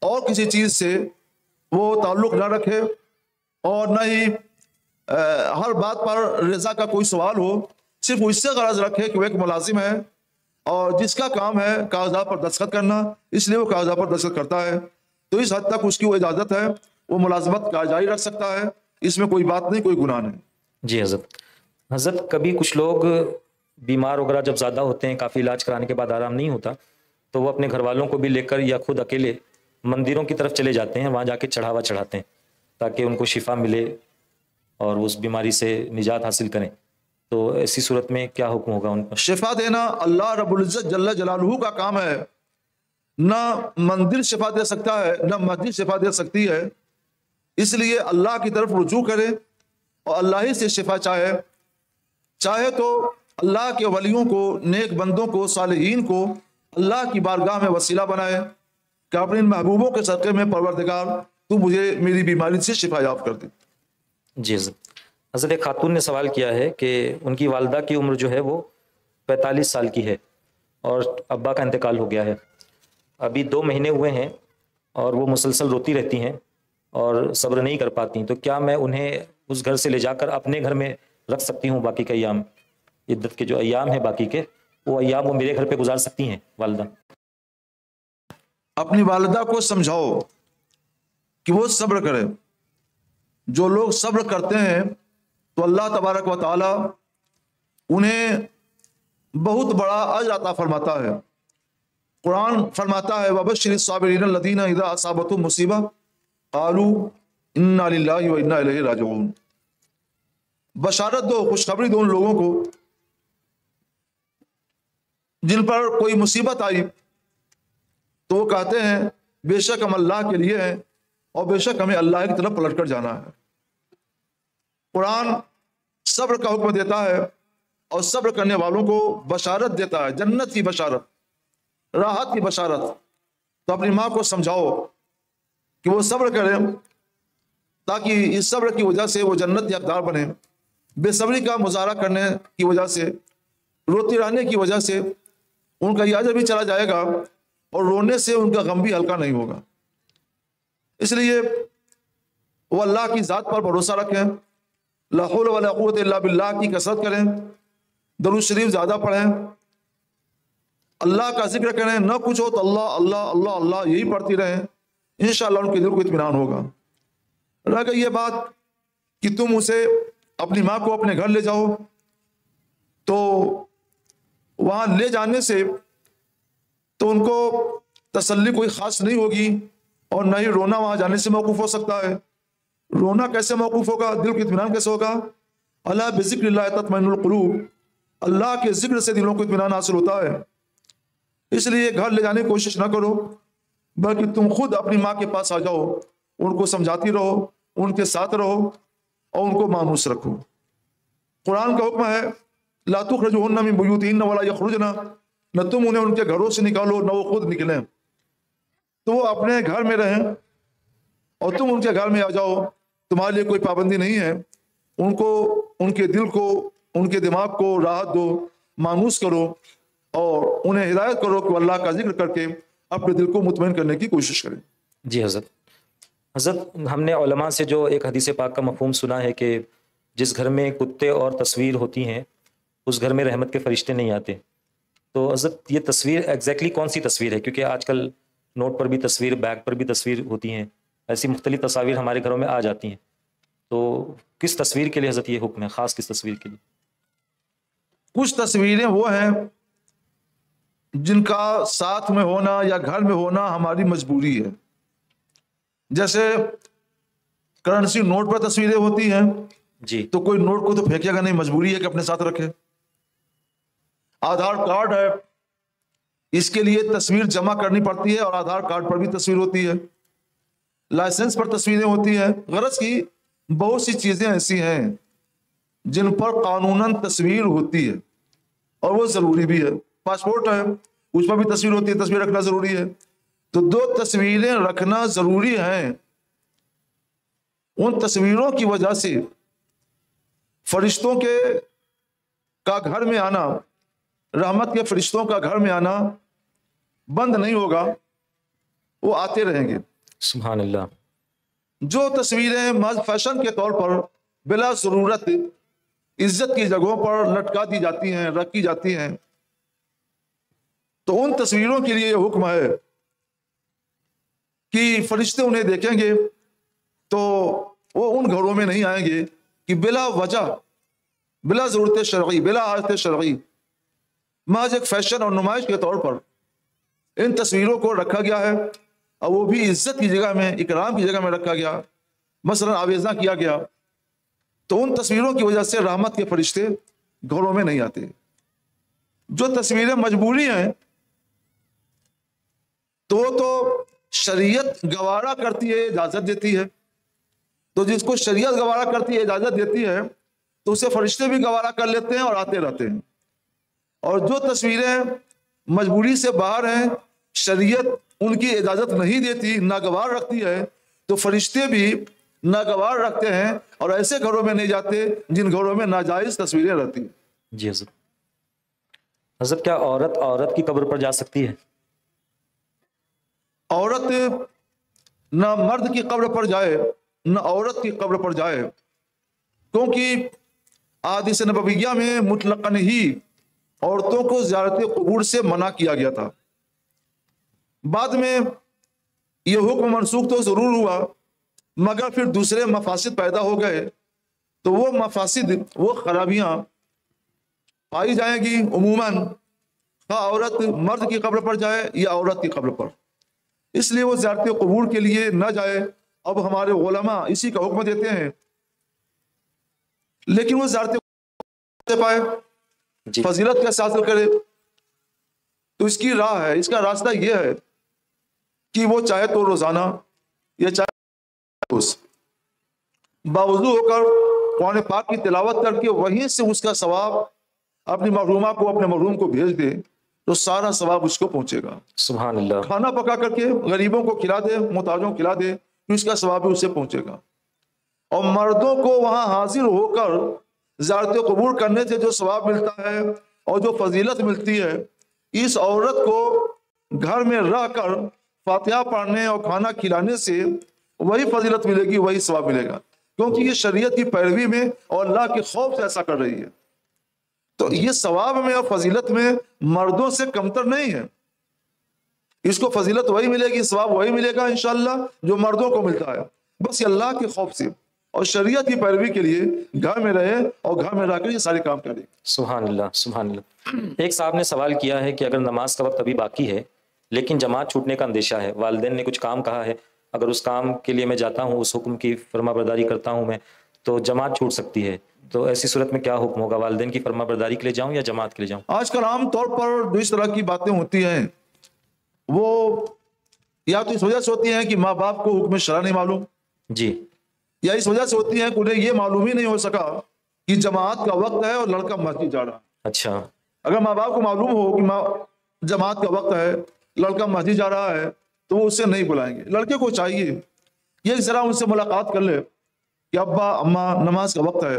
اور کسی چیز سے وہ تعلق نہ رکھے، اور نہ ہی ہر بات پر رضا کا کوئی سوال ہو، صرف وہ اس سے غرض رکھے کہ وہ ایک ملازم ہے اور جس کا کام ہے کاغذات پر دستخط کرنا، اس لیے وہ کاغذات پر دستخط کرتا ہے، تو اس حد تک اس کی وہ اجازت ہے، وہ ملازمت جاری رکھ سکتا ہے، اس میں کوئی بات نہیں، کوئی گناہ نہیں۔ جی حضرت کبھی کچھ لوگ بیمار وغیرہ جب زیادہ ہوتے ہیں، کافی علاج کرانے کے بعد آرام نہیں ہوتا، تو وہ اپنے گھر والوں کو بھی لے کر یا خود اکیلے مندروں کی طرف چلے جاتے ہیں، وہاں جا کے چڑھاوا چڑھاتے ہیں تاکہ ان کو شفا ملے اور اس بیماری سے نجات حاصل کریں، تو ایسی صورت میں کیا حکم ہوگا ان پر؟ شفا دینا اللہ رب العزت جل جلالہ کا کام ہے، نہ مندر شفا دے سکتا ہے نہ مسجد شفا دے سکتی ہے، اس لیے اللہ کی طرف رجوع کرے اور اللہ ہی سے شفا چاہے تو اللہ کے ولیوں کو، نیک بندوں کو، صالحین کو اللہ کی بارگاہ میں وسیلہ بنائے کہ اپنے ان محبوبوں کے صدقے میں پروردگار تو مجھے میری بیماری سے شفا یاب کر دے۔ جی حضرت ایک خاتون نے سوال کیا ہے کہ ان کی والدہ کی عمر جو ہے وہ 45 سال کی ہے اور ابا کا انتقال ہو گیا ہے، ابھی 2 مہینے ہوئے ہیں اور وہ مسلسل روتی رہتی ہیں اور صبر نہیں کر پاتی، تو کیا میں انہیں اس گھر سے لے جا کر اپنے گھر میں رکھ سکتی ہوں؟ باقی کے ایام، عدت کے جو ایام ہیں باقی کے، وہ ایام وہ میرے گھر پہ گزار سکتی ہیں والدہ؟ اپنی والدہ کو سمجھاؤ کہ وہ صبر کرے، جو لوگ صبر کرتے ہیں تو اللہ تبارک و تعالی انہیں بہت بڑا اجر عطا فرماتا ہے۔ قرآن فرماتا ہے وَبَشِّرِ الصَّابِرِينَ الَّذِينَ إِذَا أَصَابَتْهُمْ مُصِیبَةٌ قَالُوا انا للہ و انا الیہ راجعون۔ بشارت دو، خوشخبری دو ان لوگوں کو جن پر کوئی مصیبت آئی تو وہ کہتے ہیں بے شک ہم اللہ کے لیے ہیں اور بے شک ہمیں اللہ کی طرف پلٹ کر جانا ہے۔ قرآن صبر کا حکم دیتا ہے اور صبر کرنے والوں کو بشارت دیتا ہے، جنت کی بشارت، راحت کی بشارت۔ تو اپنی ماں کو سمجھاؤ کہ وہ صبر کرے تاکہ اس صبر کی وجہ سے وہ جنت کے حقدار بنے۔ بے صبری کا مظاہرہ کرنے کی وجہ سے، روتی رہنے کی وجہ سے ان کا یہ اجر بھی چلا جائے گا اور رونے سے ان کا غم بھی ہلکا نہیں ہوگا۔ اس لیے وہ اللہ کی ذات پر بھروسہ رکھیں، لا حول ولا قوت الا باللہ کی کثرت کریں، درود شریف زیادہ پڑھیں، اللہ کا ذکر کریں، نہ کچھ ہو تو اللہ اللہ اللہ اللہ یہی پڑھتی رہیں، انشاءاللہ ان کے دل کو اطمینان ہوگا۔ رہ گئی یہ بات کہ تم اسے اپنی ماں کو اپنے گھر لے جاؤ، تو وہاں لے جانے سے تو ان کو تسلی کوئی خاص نہیں ہوگی اور نہ ہی رونا وہاں جانے سے موقوف ہو سکتا ہے۔ رونا کیسے موقوف ہوگا، دل کو اطمینان کیسے ہوگا؟ اللہ بذکر اللہ تطمئن القلوب، اللہ کے ذکر سے دلوں کو اطمینان حاصل ہوتا ہے۔ اس لیے گھر لے جانے کی کوشش نہ کرو، بلکہ تم خود اپنی ماں کے پاس آ جاؤ، ان کو سمجھاتی رہو، ان کے ساتھ رہو اور ان کو مانوس رکھو۔ قرآن کا حکم ہے لا تخرجوهن من بیوتہن ولا یخرجن، نہ تم انہیں ان کے گھروں سے نکالو نہ وہ خود نکلیں، تو وہ اپنے گھر میں رہیں اور تم ان کے گھر میں آ جاؤ، تمہارے لیے کوئی پابندی نہیں ہے۔ ان کو، ان کے دل کو، ان کے دماغ کو راحت دو، مانوس کرو اور انہیں ہدایت کرو کہ اللہ کا ذکر کر کے اپنے دل کو مطمئن کرنے کی کوشش کریں۔ جی حضرت ہم نے علماء سے جو ایک حدیث پاک کا مفہوم سنا ہے کہ جس گھر میں کتے اور تصویر ہوتی ہیں اس گھر میں رحمت کے فرشتے نہیں آتے، تو حضرت یہ تصویر ایگزیکٹلی کون سی تصویر ہے؟ کیونکہ آج کل نوٹ پر بھی تصویر، بیگ پر بھی تصویر ہوتی ہیں، ایسی مختلف تصاویر ہمارے گھروں میں آ جاتی ہیں، تو کس تصویر کے لیے حضرت یہ حکم ہے، خاص کس تصویر کے لیے؟ کچھ تصویریں وہ ہیں جن کا ساتھ میں ہونا یا گھر میں ہونا ہماری مجبوری ہے، جیسے کرنسی نوٹ پر تصویریں ہوتی ہیں جی، تو کوئی نوٹ کو تو پھینکے گا نہیں، مجبوری ہے کہ اپنے ساتھ رکھے۔ آدھار کارڈ ہے، اس کے لیے تصویر جمع کرنی پڑتی ہے اور آدھار کارڈ پر بھی تصویر ہوتی ہے، لائسنس پر تصویریں ہوتی ہیں۔ غرض کی بہت سی چیزیں ایسی ہیں جن پر قانوناً تصویر ہوتی ہے اور وہ ضروری بھی ہے۔ پاسپورٹ ہے، اس پر بھی تصویر ہوتی ہے، تصویر رکھنا ضروری ہے۔ تو دو تصویریں رکھنا ضروری ہیں، ان تصویروں کی وجہ سے فرشتوں کے کا گھر میں آنا، رحمت کے فرشتوں کا گھر میں آنا بند نہیں ہوگا، وہ آتے رہیں گے۔ سبحان اللہ۔ جو تصویریں محض فیشن کے طور پر بلا ضرورت عزت کی جگہوں پر لٹکا دی جاتی ہیں، رکھی جاتی ہیں، تو ان تصویروں کے لیے یہ حکم ہے کہ فرشتے انہیں دیکھیں گے تو وہ ان گھروں میں نہیں آئیں گے کہ بلا وجہ، بلا ضرورت شرعی، بلا حاجت شرعی، محض ایک فیشن اور نمائش کے طور پر ان تصویروں کو رکھا گیا ہے، اور وہ بھی عزت کی جگہ میں، اکرام کی جگہ میں رکھا گیا، مثلا آویزاں کیا گیا، تو ان تصویروں کی وجہ سے رحمت کے فرشتے گھروں میں نہیں آتے۔ جو تصویریں مجبوری ہیں تو وہ تو شریعت گوارا کرتی ہے، اجازت دیتی ہے، تو جس کو شریعت گوارا کرتی ہے، اجازت دیتی ہے، تو اسے فرشتے بھی گوارا کر لیتے ہیں اور آتے رہتے ہیں۔ اور جو تصویریں مجبوری سے باہر ہیں، شریعت ان کی اجازت نہیں دیتی، ناگوار رکھتی ہے، تو فرشتے بھی ناگوار رکھتے ہیں اور ایسے گھروں میں نہیں جاتے جن گھروں میں ناجائز تصویریں رہتی ہیں۔ جی حضرت کیا عورت کی قبر پر جا سکتی ہے؟ عورت نہ مرد کی قبر پر جائے نہ عورت کی قبر پر جائے، کیونکہ احادیث نبویہ میں مطلقاً ہی عورتوں کو زیارت قبور سے منع کیا گیا تھا۔ بعد میں یہ حکم منسوخ تو ضرور ہوا، مگر پھر دوسرے مفاسد پیدا ہو گئے، تو وہ مفاسد، وہ خرابیاں پائی جائیں گی عموماً، خواہ عورت مرد کی قبر پر جائے یا عورت کی قبر پر۔ اس لیے وہ زیارت قبور کے لیے نہ جائے اب ہمارے علماء اسی کا حکم دیتے ہیں، لیکن وہ زیارت پائے جی فضیلت کیسے حاصل کرے؟ تو اس کی راہ ہے، اس کا راستہ یہ ہے کہ وہ چاہے تو روزانہ یا چاہے روز باوضو ہو کر قرآن پاک کی تلاوت کر کے وہیں سے اس کا ثواب اپنی محرومہ کو، اپنے محروم کو بھیج دے تو سارا ثواب اس کو پہنچے گا۔ سبحان اللہ۔ کھانا پکا کر کے غریبوں کو کھلا دے، محتاجوں کو کھلا دے تو اس کا ثواب بھی اسے پہنچے گا۔ اور مردوں کو وہاں حاضر ہو کر زیارت قبور کرنے سے جو ثواب ملتا ہے اور جو فضیلت ملتی ہے، اس عورت کو گھر میں رہ کر فاتحہ پڑھنے اور کھانا کھلانے سے وہی فضیلت ملے گی، وہی ثواب ملے گا، کیونکہ یہ شریعت کی پیروی میں اور اللہ کے خوف سے ایسا کر رہی ہے۔ تو یہ ثواب میں اور فضیلت میں مردوں سے کمتر نہیں ہے، اس کو فضیلت وہی ملے گی، ثواب وہی ملے گا انشاءاللہ جو مردوں کو ملتا ہے۔ بس یہ اللہ کے خوف سے اور شریعت کی پیروی کے لیے گھر میں رہے اور گھر میں رہ کر یہ سارے کام کرے۔ سبحان اللہ، سبحان اللہ۔ ایک صاحب نے سوال کیا ہے کہ اگر نماز کا وقت ابھی باقی ہے لیکن جماعت چھوٹنے کا اندیشہ ہے، والدین نے کچھ کام کہا ہے، اگر اس کام کے لیے میں جاتا ہوں، اس حکم کی فرما برداری کرتا ہوں میں، تو جماعت چھوٹ سکتی ہے، تو ایسی صورت میں کیا حکم ہوگا؟ والدین کی فرما برداری کے لیے جاؤں یا جماعت کے لیے جاؤں؟ آج کل عام طور پر جو اس طرح کی باتیں ہوتی ہیں وہ یا تو اس وجہ سے ہوتی ہیں کہ ماں باپ کو حکم شرع نہیں معلوم، جی، یا اس وجہ سے ہوتی ہیں کہ انہیں یہ معلوم ہی نہیں ہو سکا کہ جماعت کا وقت ہے اور لڑکا مسجد جا رہا ہے۔ اچھا، اگر ماں باپ کو معلوم ہو کہ جماعت کا وقت ہے، لڑکا مسجد جا رہا ہے، تو وہ اسے نہیں بلائیں گے۔ لڑکے کو چاہیے یہ ذرا ان سے ملاقات کر لے کہ ابا اماں نماز کا وقت ہے،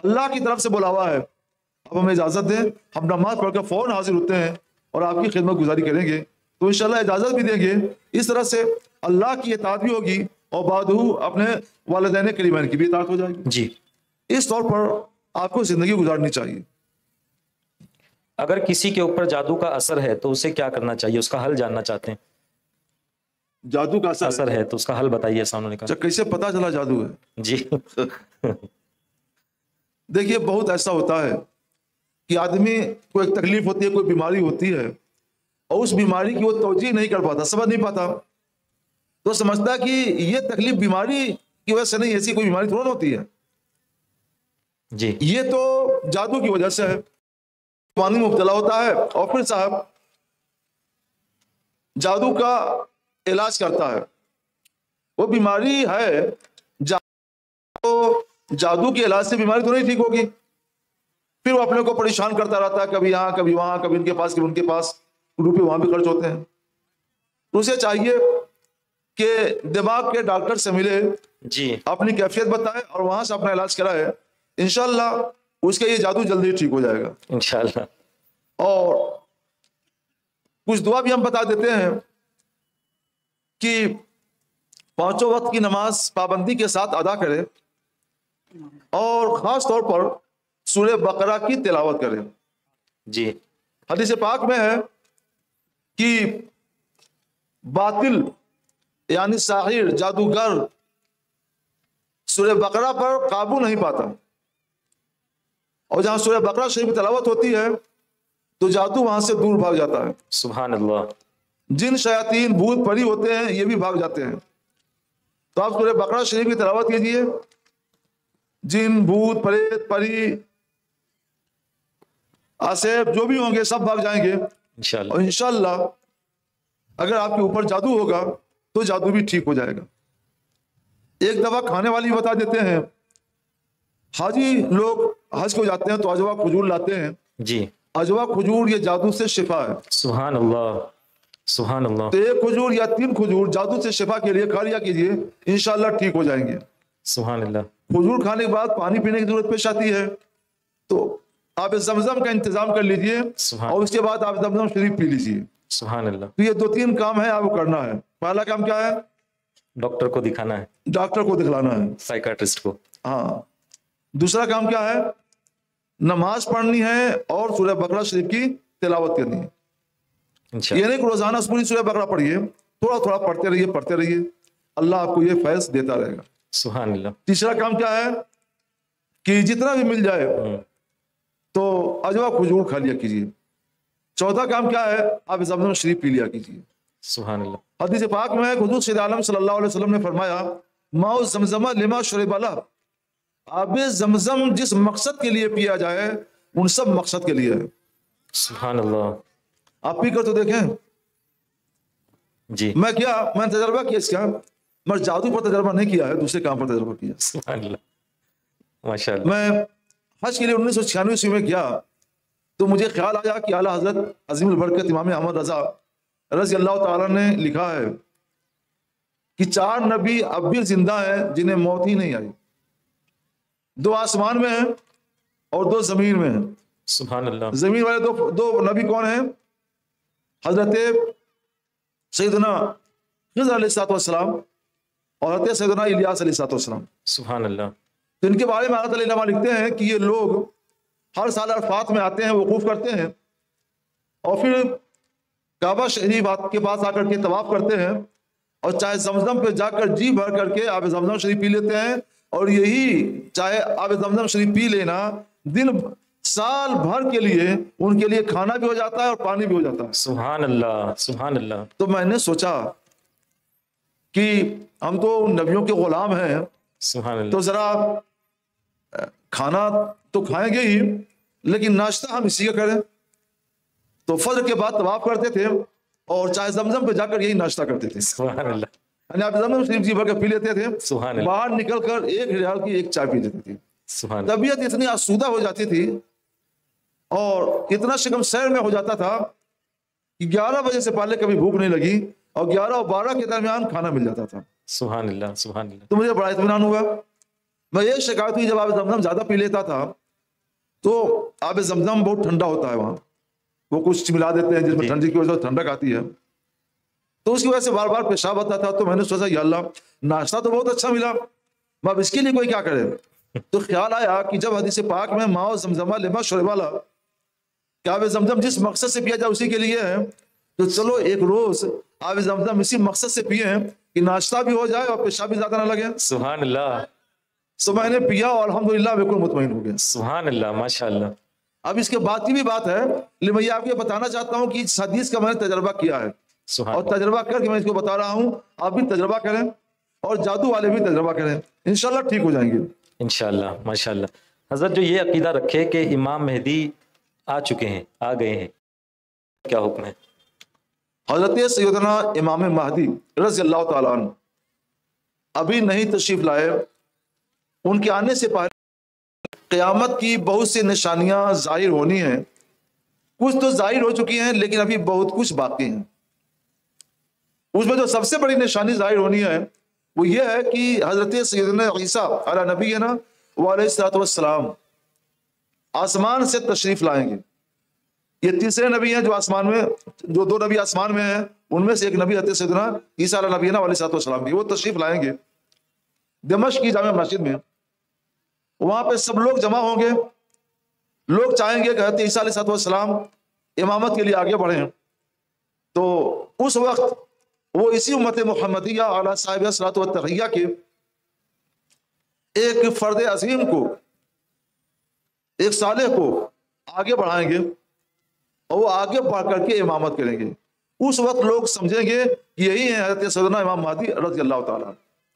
اللہ کی طرف سے بلاوا ہے، اب ہمیں اجازت دیں، ہم نماز پڑھ کر فوراً حاضر ہوتے ہیں اور آپ کی خدمت گزاری کریں گے، تو انشاءاللہ اجازت بھی دیں گے۔ اس طرح سے اللہ کی اطاعت بھی ہوگی اور بعدہ اپنے والدین کریمین کی بھی اطاعت ہو جائے گی۔ جی۔ اس طور پر آپ کو زندگی گزارنی چاہیے۔ اگر کسی کے اوپر جادو کا اثر ہے تو اسے کیا کرنا چاہیے؟ اس کا حل جاننا چاہتے ہیں۔ جادو کا اثر ہے تو اس کا حل بتائیے، ایسا انہوں نے کہا۔ اچھا، کیسے پتا چلا جادو ہے؟ جی دیکھیے بہت ایسا ہوتا ہے کہ آدمی کو ایک تکلیف ہوتی ہے، کوئی بیماری ہوتی ہے، اور اس بیماری کی وہ توجہ نہیں کر پاتا، سمجھ نہیں پاتا، تو سمجھتا ہے کہ یہ تکلیف بیماری کی وجہ سے نہیں، ایسی کوئی بیماری تھوڑا ہوتی ہے، جی، یہ تو جادو کی وجہ سے ہے، پانی میں مبتلا ہوتا ہے اور پھر صاحب جادو کا علاج کرتا ہے۔ وہ بیماری ہے جادو کے علاج سے بیماری تو نہیں ٹھیک ہوگی، پھر وہ اپنے کو پریشان کرتا رہتا ہے، کبھی یہاں کبھی وہاں، کبھی ان کے پاس کبھی ان کے پاس، روپے وہاں بھی خرچ ہوتے ہیں۔ تو اسے چاہیے کہ دماغ کے ڈاکٹر سے ملے، جی، اپنی کیفیت بتائے اور وہاں سے اپنا علاج کرائے، انشاءاللہ اس کا یہ جادو جلدی ٹھیک ہو جائے گا۔ انشاءاللہ۔ اور کچھ دعا بھی ہم بتا دیتے ہیں کہ 5 وقت کی نماز پابندی کے ساتھ ادا کرے اور خاص طور پر سورہ بقرہ کی تلاوت کرے۔ جی، حدیث پاک میں ہے کہ باطل یعنی ساحر، جادوگر سورہ بقرہ پر قابو نہیں پاتا، اور جہاں سورہ بقرہ شریف کی تلاوت ہوتی ہے تو جادو وہاں سے دور بھاگ جاتا ہے۔ سبحان اللہ۔ جن شیاطین بھوت پری ہوتے ہیں یہ بھی بھاگ جاتے ہیں۔ تو آپ سورہ بقرہ شریف کی تلاوت کیجیے، جن بھوت پریت پری آسیب جو بھی ہوں گے سب بھاگ جائیں گے، انشاءاللہ۔ اور انشاءاللہ اگر آپ کے اوپر جادو ہوگا تو جادو بھی ٹھیک ہو جائے گا۔ ایک دفعہ کھانے والی بتا دیتے ہیں، حاجی لوگ حج کو جاتے ہیں تو اجوا کھجور لاتے ہیں، جی، اجوا کھجور یہ جادو سے شفا ہے۔ سبحان اللہ، سبحان اللہ، تو 1 کھجور یا 3 کھجور جادو سے شفا کے لیے کھا لیا کیجیے، انشاءاللہ ٹھیک ہو جائیں گے۔ سبحان اللہ۔ کھجور کھانے کے بعد پانی پینے کی ضرورت پیش آتی ہے، تو آپ زمزم کا انتظام کر لیجئے اور اس کے بعد آپ زمزم شریف پی لیجئے۔ سبحان اللہ۔ تو یہ 2-3 کام ہے آپ کو کرنا ہے۔ پہلا کام کیا ہے؟ ڈاکٹر کو دکھانا ہے، ڈاکٹر کو دکھلانا ہے، سائیکاٹرسٹ کو۔ ہاں۔ دوسرا کام کیا ہے؟ نماز پڑھنی ہے اور سورہ بقرہ شریف کی تلاوت کرنی ہے۔ انشاءاللہ۔ یہ نہیں کہ روزانہ پوری سورہ بقرہ پڑھیے، تھوڑا تھوڑا پڑھتے رہیے، اللہ آپ کو یہ فیض دیتا رہے گا۔ سبحان اللہ۔ تیسرا کام کیا ہے کہ جتنا بھی مل جائے تو اجوا کھجور کھا لیا کیجیے۔ چوتھا کام کیا ہے؟ آپ زمزم شریف پی لیا کیجیے۔ سبحان اللہ۔ حدیث پاک میں حضور سید عالم صلی اللہ علیہ وسلم نے فرمایا ماء زمزم لما شرب لہ، آب زمزم جس مقصد کے لیے پیا جائے ان سب مقصد کے لیے ہے۔ سبحان اللہ۔ آپ پی کر تو دیکھیں۔ جی میں نے تجربہ کیا اس کا، میں جادو پر تجربہ نہیں کیا ہے، دوسرے کام پر تجربہ کیا۔ سبحان اللہ، ماشاء اللہ۔ میں حج کے لیے 1996 میں گیا تو مجھے خیال آیا کہ اعلیٰ حضرت عظیم البرکت امام احمد رضا رضی اللہ تعالیٰ نے لکھا ہے کہ 4 نبی اب بھی زندہ ہیں جنہیں موت ہی نہیں آئی، 2 آسمان میں ہیں اور 2 زمین میں ہیں۔ سبحان اللہ۔ زمین والے دو نبی کون ہیں؟ حضرت سیدنا خضر علیہ السلام اور حضرت سیدنا الیاس علیہ السلام۔ سبحان اللہ۔ تو ان کے بارے میں اللہ تعالیٰ لکھتے ہیں کہ یہ لوگ ہر سال عرفات میں آتے ہیں، وقوف کرتے ہیں اور پھر کعبہ شریف کے پاس آ کر کے طواف کرتے ہیں اور چاہے زمزم پہ جا کر جی بھر کر کے آب زمزم شریف پی لیتے ہیں، اور یہی چاہے آب زمزم شریف پی لینا دن سال بھر کے لیے ان کے لیے کھانا بھی ہو جاتا ہے اور پانی بھی ہو جاتا ہے۔ سبحان اللہ، سبحان اللہ۔ تو میں نے سوچا کہ ہم تو نبیوں کے غلام ہیں، سبحان اللہ۔ تو ذرا کھانا تو کھائیں گے ہی، لیکن ناشتہ ہم اسی کا کریں۔ تو فجر کے بعد طواف کرتے تھے اور چاہے زمزم پہ جا کر یہی ناشتہ کرتے تھے، سبحان اللہ، یعنی آپ زمزم شریف جی بھر کے پی لیتے تھے، سبحان اللہ، باہر نکل کر 1 ریال کی 1 چائے پی لیتے تھے۔ سبحان اللہ۔ طبیعت اتنی آسودہ ہو جاتی تھی اور اتنا شکم سیر میں ہو جاتا تھا کہ 11 بجے سے پہلے کبھی بھوک نہیں لگی اور 11 اور 12 کے درمیان کھانا مل جاتا تھا۔ سبحان اللہ، سبحان اللہ۔ تو مجھے بڑا اطمینان ہوا۔ میں یہ شکایت ہوئی جب آب زمزم زیادہ پی لیتا تھا تو آب زمزم بہت ٹھنڈا ہوتا ہے، وہاں وہ کچھ ملا دیتے ہیں جس میں ٹھنڈی کی وجہ سے ٹھنڈک آتی ہے، تو اس کی وجہ سے بار بار پیشاب آتا تھا۔ تو میں نے سوچا یا اللہ، ناشتہ تو بہت اچھا ملا، اب اس کے لیے کوئی کیا کرے؟ تو خیال آیا کہ جب حدیث پاک میں ماء زمزم لما شرب لہ، کہ آب زمزم جس مقصد سے پیا جائے اسی کے لیے ہے، تو چلو ایک روز آب زمزم اسی مقصد سے پیے کہ ناشتہ بھی ہو جائے اور پیشاب بھی زیادہ نہ لگے۔ سبحان اللہ، تو میں نے پیا اور الحمدللہ بالکل مطمئن ہو گیا۔ سبحان اللہ، ماشاء اللہ۔ اب اس کے بعد کی بھی بات ہے، لیکن میں یہ آپ کو بتانا چاہتا ہوں کہ اس حدیث کا میں نے تجربہ کیا ہے سبحان اور اللہ، تجربہ کر کے میں اس کو بتا رہا ہوں، آپ بھی تجربہ کریں اور جادو والے بھی تجربہ کریں، انشاءاللہ ٹھیک ہو جائیں گے۔ انشاءاللہ، ماشاء اللہ۔ حضرت جو یہ عقیدہ رکھے کہ امام مہدی آ چکے ہیں، آ گئے ہیں، کیا حکم ہے؟ حضرت سیدنا امام مہدی رضی اللہ تعالیٰ عنہ ابھی نہیں تشریف لائے، ان کے آنے سے پہلے قیامت کی بہت سی نشانیاں ظاہر ہونی ہیں، کچھ تو ظاہر ہو چکی ہیں لیکن ابھی بہت کچھ باقی ہیں۔ اس میں جو سب سے بڑی نشانی ظاہر ہونی ہے وہ یہ ہے کہ حضرت سیدنا عیسیٰ علیہ نبینا وعلیہ الصلوۃ والسلام آسمان سے تشریف لائیں گے۔ یہ تیسرے نبی ہیں جو آسمان میں، جو 2 نبی آسمان میں ہیں، ان میں سے ایک نبی حضرت سیدنا عیسیٰ علیہ نبینا وعلیہ الصلوۃ والسلام کی، وہ تشریف لائیں گے دمشق کی جامع مسجد میں۔ وہاں پہ سب لوگ جمع ہوں گے، لوگ چاہیں گے کہ حضرت عیسیٰ علیہ الصلوۃ والسلام امامت کے لیے آگے بڑھیں، تو اس وقت وہ اسی امت محمدیہ علی صاحب الصلاۃ والتحیہ کے ایک فرد عظیم کو، ایک صالح کو آگے بڑھائیں گے اور وہ آگے بڑھ کر کے امامت کریں گے۔ اس وقت لوگ سمجھیں گے کہ یہی ہیں حضرت سیدنا امام مہدی رضی اللہ تعالیٰ،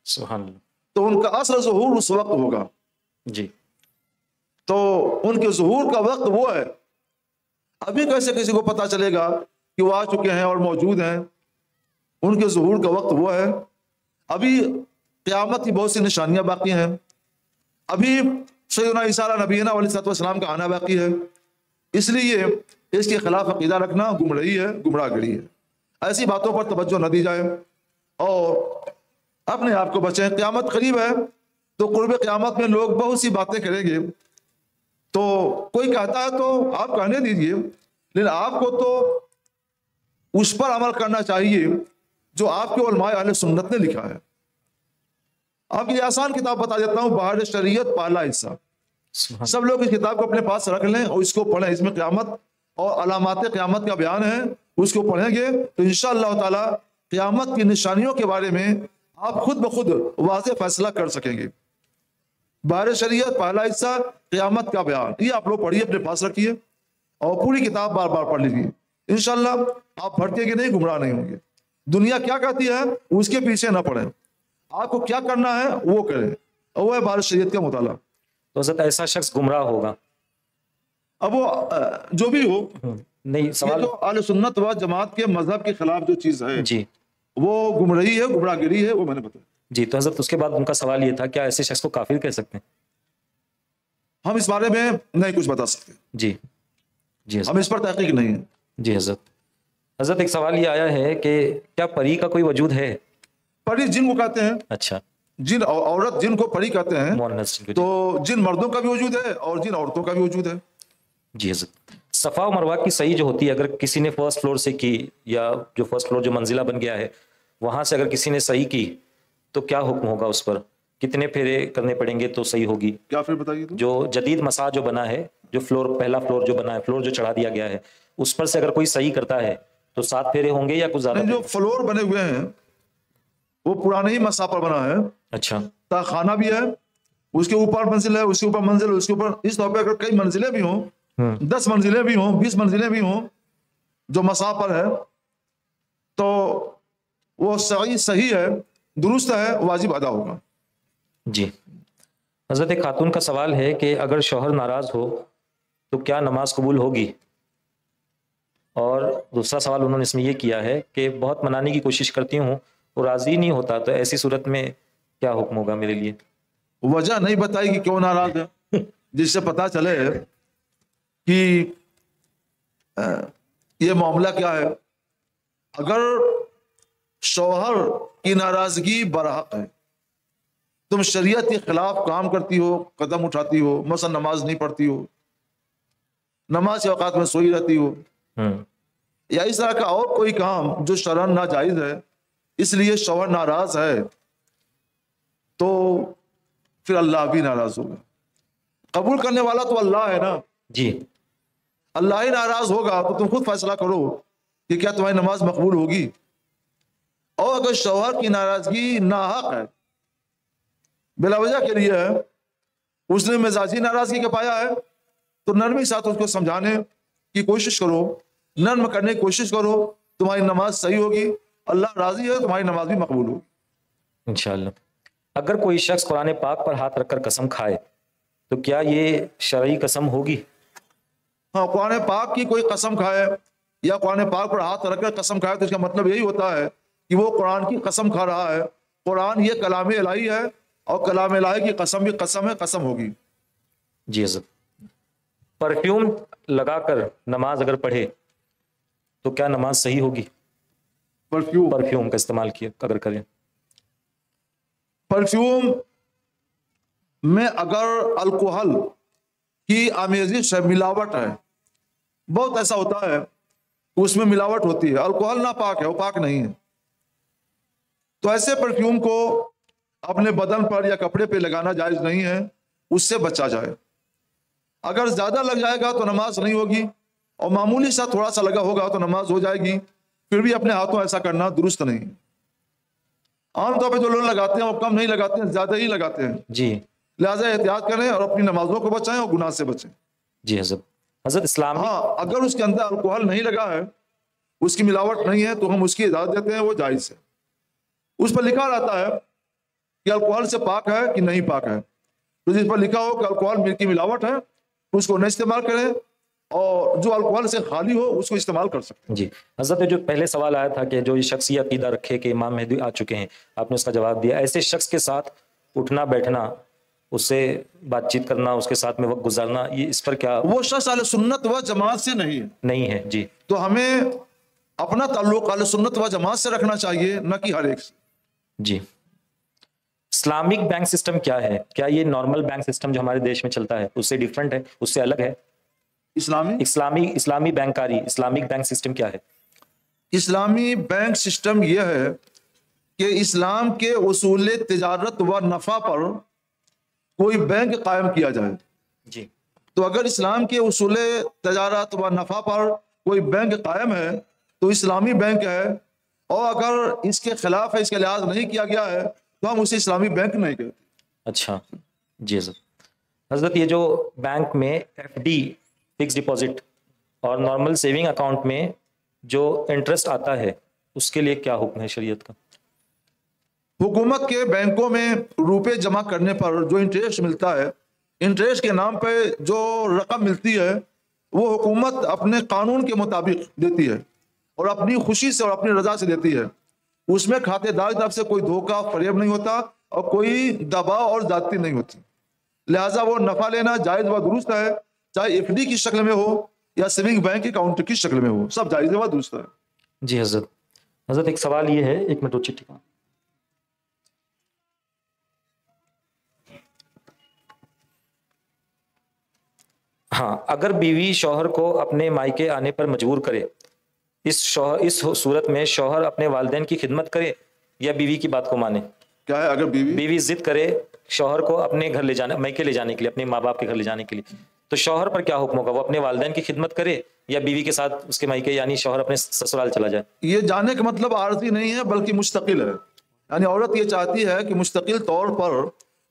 سبحان اللہ۔ تو ان کا اصل ظہور اس وقت ہوگا۔ جی، تو ان کے ظہور کا وقت وہ ہے، ابھی کیسے کسی کو پتا چلے گا کہ وہ آ چکے ہیں اور موجود ہیں؟ ان کے ظہور کا وقت وہ ہے، ابھی قیامت کی بہت سی نشانیاں باقی ہیں، ابھی سیدنا عیسیٰ علیہ نبینا علیہ الصلوۃ والسلام کا آنا باقی ہے، اس لیے اس کے خلاف عقیدہ رکھنا گمراہی ہے، گمراہ گری ہے۔ ایسی باتوں پر توجہ نہ دی جائے اور اپنے آپ کو بچیں۔ قیامت قریب ہے تو قرب قیامت میں لوگ بہت سی باتیں کریں گے، تو کوئی کہتا ہے تو آپ کہنے دیجئے، لیکن آپ کو تو اس پر عمل کرنا چاہیے جو آپ کے علماء اہل سنت نے لکھا ہے۔ آپ کی آسان کتاب بتا دیتا ہوں، بہار شریعت پہلا حصہ، سبحان سب لوگ اس کتاب کو اپنے پاس رکھ لیں اور اس کو پڑھیں، اس میں قیامت اور علامات قیامت کا بیان ہے، اس کو پڑھیں گے تو انشاءاللہ تعالی قیامت کی نشانیوں کے بارے میں آپ خود بخود واضح فیصلہ کر سکیں گے۔ بہار شریعت پہلا حصہ، قیامت کا بیان، یہ آپ لوگ پڑھیے، اپنے پاس رکھیے اور پوری کتاب بار بار پڑھ لیجیے، انشاءاللہ آپ بھٹکیں گے نہیں، گمراہ نہیں ہوں گے۔ دنیا کیا کہتی ہے اس کے پیچھے نہ پڑیں، آپ کو کیا کرنا ہے وہ کریں، اور وہ ہے بارش شریعت کا مطالعہ. تو حضرت ایسا شخص گمراہ ہوگا. اب وہ جو بھی ہو، نہیں یہ سوال جو اہل سنت و جماعت کے مذہب کے خلاف جو چیز ہے جی وہ گمراہی ہے، گمراہ گری ہے، وہ میں نے بتایا. جی. تو حضرت اس کے بعد ان کا سوال یہ تھا کیا ایسے شخص کو کافر کہہ سکتے ہیں؟ ہم اس بارے میں نہیں کچھ بتا سکتے، جی جی حضرت. ہم اس پر تحقیق نہیں ہے. جی حضرت ایک سوال یہ آیا ہے کہ کیا پری کا کوئی وجود ہے؟ پری جن کو کہتے ہیں، اچھا. جن عورت جن کو پری کہتے ہیں، مونس جی. تو جن مردوں کا بھی وجود ہے اور جن عورتوں کا بھی وجود ہے. جی حضرت. صفا و مروہ کی صحیح جو ہوتی ہے، اگر کسی نے فرسٹ فلور سے کی، یا جو فرسٹ فلور جو منزلہ بن گیا ہے وہاں سے اگر کسی نے صحیح کی تو کیا حکم ہوگا اس پر؟ کتنے پھیرے کرنے پڑیں گے تو صحیح ہوگی؟ کیا پھر بتائیے تو؟ جو جدید مساح جو بنا ہے، جو فلور پہلا فلور جو بنا ہے، فلور جو چڑھا دیا گیا ہے، اس پر سے اگر کوئی صحیح کرتا ہے تو 7 پھیرے ہوں گے یا کچھ زیادہ؟ نہیں، جو فلور بنے ہوئے ہیں وہ پرانے ہی مساح پر بنا ہے. اچھا. تا خانہ بھی ہے، اس کے اوپر منزل ہے، اس کے اوپر منزل ہے، اس کے اوپر، اس طور پہ اگر کئی منزلیں بھی ہوں، 10 منزلیں بھی ہوں، 20 منزلیں بھی ہوں جو مساح پر ہے، تو وہ صحیح ہے، درست ہے، واجب ادا ہوگا. جی. حضرت ایک خاتون کا سوال ہے کہ اگر شوہر ناراض ہو تو کیا نماز قبول ہوگی؟ اور دوسرا سوال انہوں نے اس میں یہ کیا ہے کہ بہت منانے کی کوشش کرتی ہوں، وہ راضی نہیں ہوتا، تو ایسی صورت میں کیا حکم ہوگا میرے لیے؟ وجہ نہیں بتائی کہ کیوں ناراض ہے، جس سے پتا چلے کہ یہ معاملہ کیا ہے. اگر شوہر کی ناراضگی برحق ہے، تم شریعت کے خلاف کام کرتی ہو، قدم اٹھاتی ہو، مثلا نماز نہیں پڑھتی ہو، نماز کے اوقات میں سوئی رہتی ہو، یا اس طرح کا اور کوئی کام جو شرعاً ناجائز ہے، اس لیے شوہر ناراض ہے، تو پھر اللہ بھی ناراض ہوگا. قبول کرنے والا تو اللہ ہے نا. جی. اللہ ہی ناراض ہوگا تو تم خود فیصلہ کرو کہ کیا تمہاری نماز مقبول ہوگی. اور اگر شوہر کی ناراضگی ناحق ہے، بلا وجہ کے لیے ہے، اس نے مزاجی ناراضگی کا پایا ہے، تو نرمی ساتھ اس کو سمجھانے کی کوشش کرو، نرم کرنے کی کوشش کرو، تمہاری نماز صحیح ہوگی، اللہ راضی ہے، تمہاری نماز بھی مقبول ہوگی انشاءاللہ. اگر کوئی شخص قرآن پاک پر ہاتھ رکھ کر قسم کھائے تو کیا یہ شرعی قسم ہوگی؟ ہاں، قرآن پاک کی کوئی قسم کھائے یا قرآن پاک پر ہاتھ رکھ کر قسم کھائے تو اس کا مطلب یہی ہوتا ہے کہ وہ قرآن کی قسم کھا رہا ہے. قرآن یہ کلام الہی ہے، اور کلام الہی کی قسم بھی قسم ہے، قسم ہوگی. جی حضرت. پرفیوم لگا کر نماز اگر پڑھے تو کیا نماز صحیح ہوگی؟ پرفیوم کا استعمال کیا اگر کریں. پرفیوم میں اگر الکوہل کی آمیزش ہے، ملاوٹ ہے، بہت ایسا ہوتا ہے اس میں ملاوٹ ہوتی ہے، الکوہل ناپاک ہے، وہ پاک نہیں ہے، تو ایسے پرفیوم کو اپنے بدن پر یا کپڑے پہ لگانا جائز نہیں ہے، اس سے بچا جائے. اگر زیادہ لگ جائے گا تو نماز نہیں ہوگی، اور معمولی سا تھوڑا سا لگا ہوگا تو نماز ہو جائے گی. پھر بھی اپنے ہاتھوں ایسا کرنا درست نہیں. عام طور پہ جو لوگ لگاتے ہیں وہ کم نہیں لگاتے ہیں، زیادہ ہی لگاتے ہیں. جی. لہٰذا احتیاط کریں اور اپنی نمازوں کو بچائیں اور گناہ سے بچیں. جی حضرت اسلام. ہاں، اگر اس کے اندر الکوہل نہیں لگا ہے، اس کی ملاوٹ نہیں ہے، تو ہم اس کی اجازت دیتے ہیں، وہ جائز ہے. اس پر لکھا رہتا ہے کہ الکوہل سے پاک ہے کہ نہیں پاک ہے، تو جس پر لکھا ہو کہ الکوہل کی ملاوٹ ہے اس کو نہ استعمال کریں، اور جو الکوہل سے خالی ہو اس کو استعمال کر سکتے ہیں. جی حضرت، جو پہلے سوال آیا تھا کہ جو یہ شخص یہ عقیدہ رکھے کہ امام مہدی آ چکے ہیں، آپ نے اس کا جواب دیا. ایسے شخص کے ساتھ اٹھنا بیٹھنا، اس سے بات چیت کرنا، اس کے ساتھ میں وقت گزارنا، یہ اس پر کیا؟ وہ شخص اہل سنت و جماعت سے نہیں ہے. جی. تو ہمیں اپنا تعلق اہل سنت و جماعت سے رکھنا چاہیے، نہ کہ ہر ایک سے. جی. اسلامک بینک سسٹم کیا ہے؟ کیا یہ نارمل بینک سسٹم جو ہمارے دیش میں چلتا ہے اس سے ڈیفرنٹ ہے، اس سے الگ ہے؟ اسلامی بینکاری، اسلامک بینک سسٹم کیا ہے؟ اسلامی بینک سسٹم یہ ہے کہ اسلام کے اصول تجارت و نفع پر کوئی بینک قائم کیا جائے. جی. تو اگر اسلام کے اصول تجارت و نفع پر کوئی بینک قائم ہے تو اسلامی بینک ہے، اور اگر اس کے خلاف ہے، اس کا لحاظ نہیں کیا گیا ہے، تو ہم اسے اسلامی بینک نہیں کہتے. اچھا. جی حضرت، یہ جو بینک میں ایف ڈی فکس ڈپازٹ اور نارمل سیونگ اکاؤنٹ میں جو انٹرسٹ آتا ہے اس کے لیے کیا حکم ہے شریعت کا؟ حکومت کے بینکوں میں روپے جمع کرنے پر جو انٹرسٹ ملتا ہے، انٹرسٹ کے نام پہ جو رقم ملتی ہے وہ حکومت اپنے قانون کے مطابق دیتی ہے اور اپنی خوشی سے اور اپنی رضا سے دیتی ہے. اس میں کھاتے دار کی طرف سے کوئی دھوکہ فریب نہیں ہوتا اور کوئی دباؤ اور زیادتی نہیں ہوتی. لہٰذا وہ نفع لینا جائز و درست ہے، چاہے ایف ڈی کی شکل میں ہو یا سیونگ بینک اکاؤنٹ کی شکل میں ہو، سب جائز و درست ہے. جی حضرت ایک سوال یہ ہے، ایک منٹ چٹھی کا. ہاں، اگر بیوی شوہر کو اپنے مائکے آنے پر مجبور کرے، اس صورت میں شوہر اپنے والدین کی خدمت کرے یا بیوی کی بات کو مانے؟ کیا ہے؟ اگر بیوی ضد کرے شوہر کو اپنے گھر لے جانے، مائکے لے جانے کے لیے، اپنے ماں باپ کے گھر لے جانے کے لیے، تو شوہر پر کیا حکم ہوگا؟ وہ اپنے والدین کی خدمت کرے یا بیوی کے ساتھ اس کے مائکے یعنی شوہر اپنے سسرال چلا جائے؟ یہ جانے کا مطلب عارضی نہیں ہے بلکہ مستقل ہے. یعنی عورت یہ چاہتی ہے کہ مستقل طور پر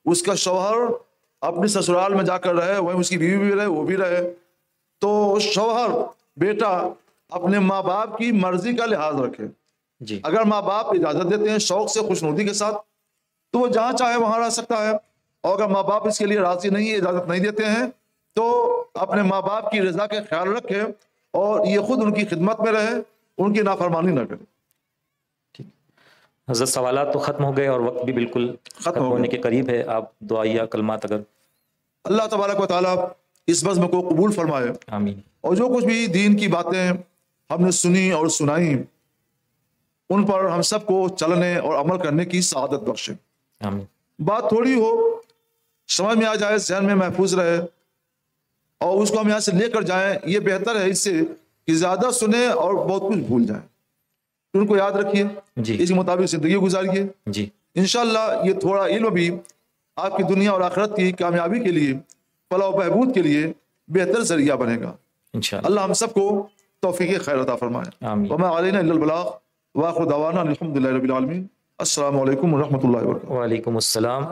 اس کا شوہر اپنے سسرال میں جا کر رہے، وہیں اس کی بیوی بھی رہے، وہ بھی رہے. تو شوہر بیٹا اپنے ماں باپ کی مرضی کا لحاظ رکھے. جی، اگر ماں باپ اجازت دیتے ہیں شوق سے، خوشنودی کے ساتھ، تو وہ جہاں چاہے وہاں رہ سکتا ہے. اور اگر ماں باپ اس کے لیے راضی نہیں ہے، اجازت نہیں دیتے ہیں، تو اپنے ماں باپ کی رضا کا خیال رکھے اور یہ خود ان کی خدمت میں رہے، ان کی نافرمانی نہ کرے. حضرت سوالات تو ختم ہو گئے اور وقت بھی بالکل ختم ہونے کے قریب ہے. آپ دعائیہ کلمات اگر. اللہ تبارک و تعالیٰ اس بزم کو قبول فرمائے، آمین. اور جو کچھ بھی دین کی باتیں ہم نے سنی اور سنائی ان پر ہم سب کو چلنے اور عمل کرنے کی سعادت بخشے. آمین. بات تھوڑی ہو، سمجھ میں آ جائے، ذہن میں محفوظ رہے اور اس کو ہم یہاں سے لے کر جائیں، یہ بہتر ہے اس سے کہ زیادہ سنیں اور بہت کچھ بھول جائیں. ان کو یاد رکھیے، جی، اس کے مطابق زندگی گزاریے. جی، انشاءاللہ یہ تھوڑا علم بھی آپ کی دنیا اور آخرت کی کامیابی کے لیے، فلاح و بہبود کے لیے بہتر ذریعہ بنے گا. انشاءاللہ. اللہ ہم سب کو توفیق خیر عطا فرمائے. آمین. وما علینا الا البلاغ وآخر دعوانا الحمد للہ رب العالمین. السلام علیکم ورحمۃ اللہ وبرکاتہ. وعلیکم السلام.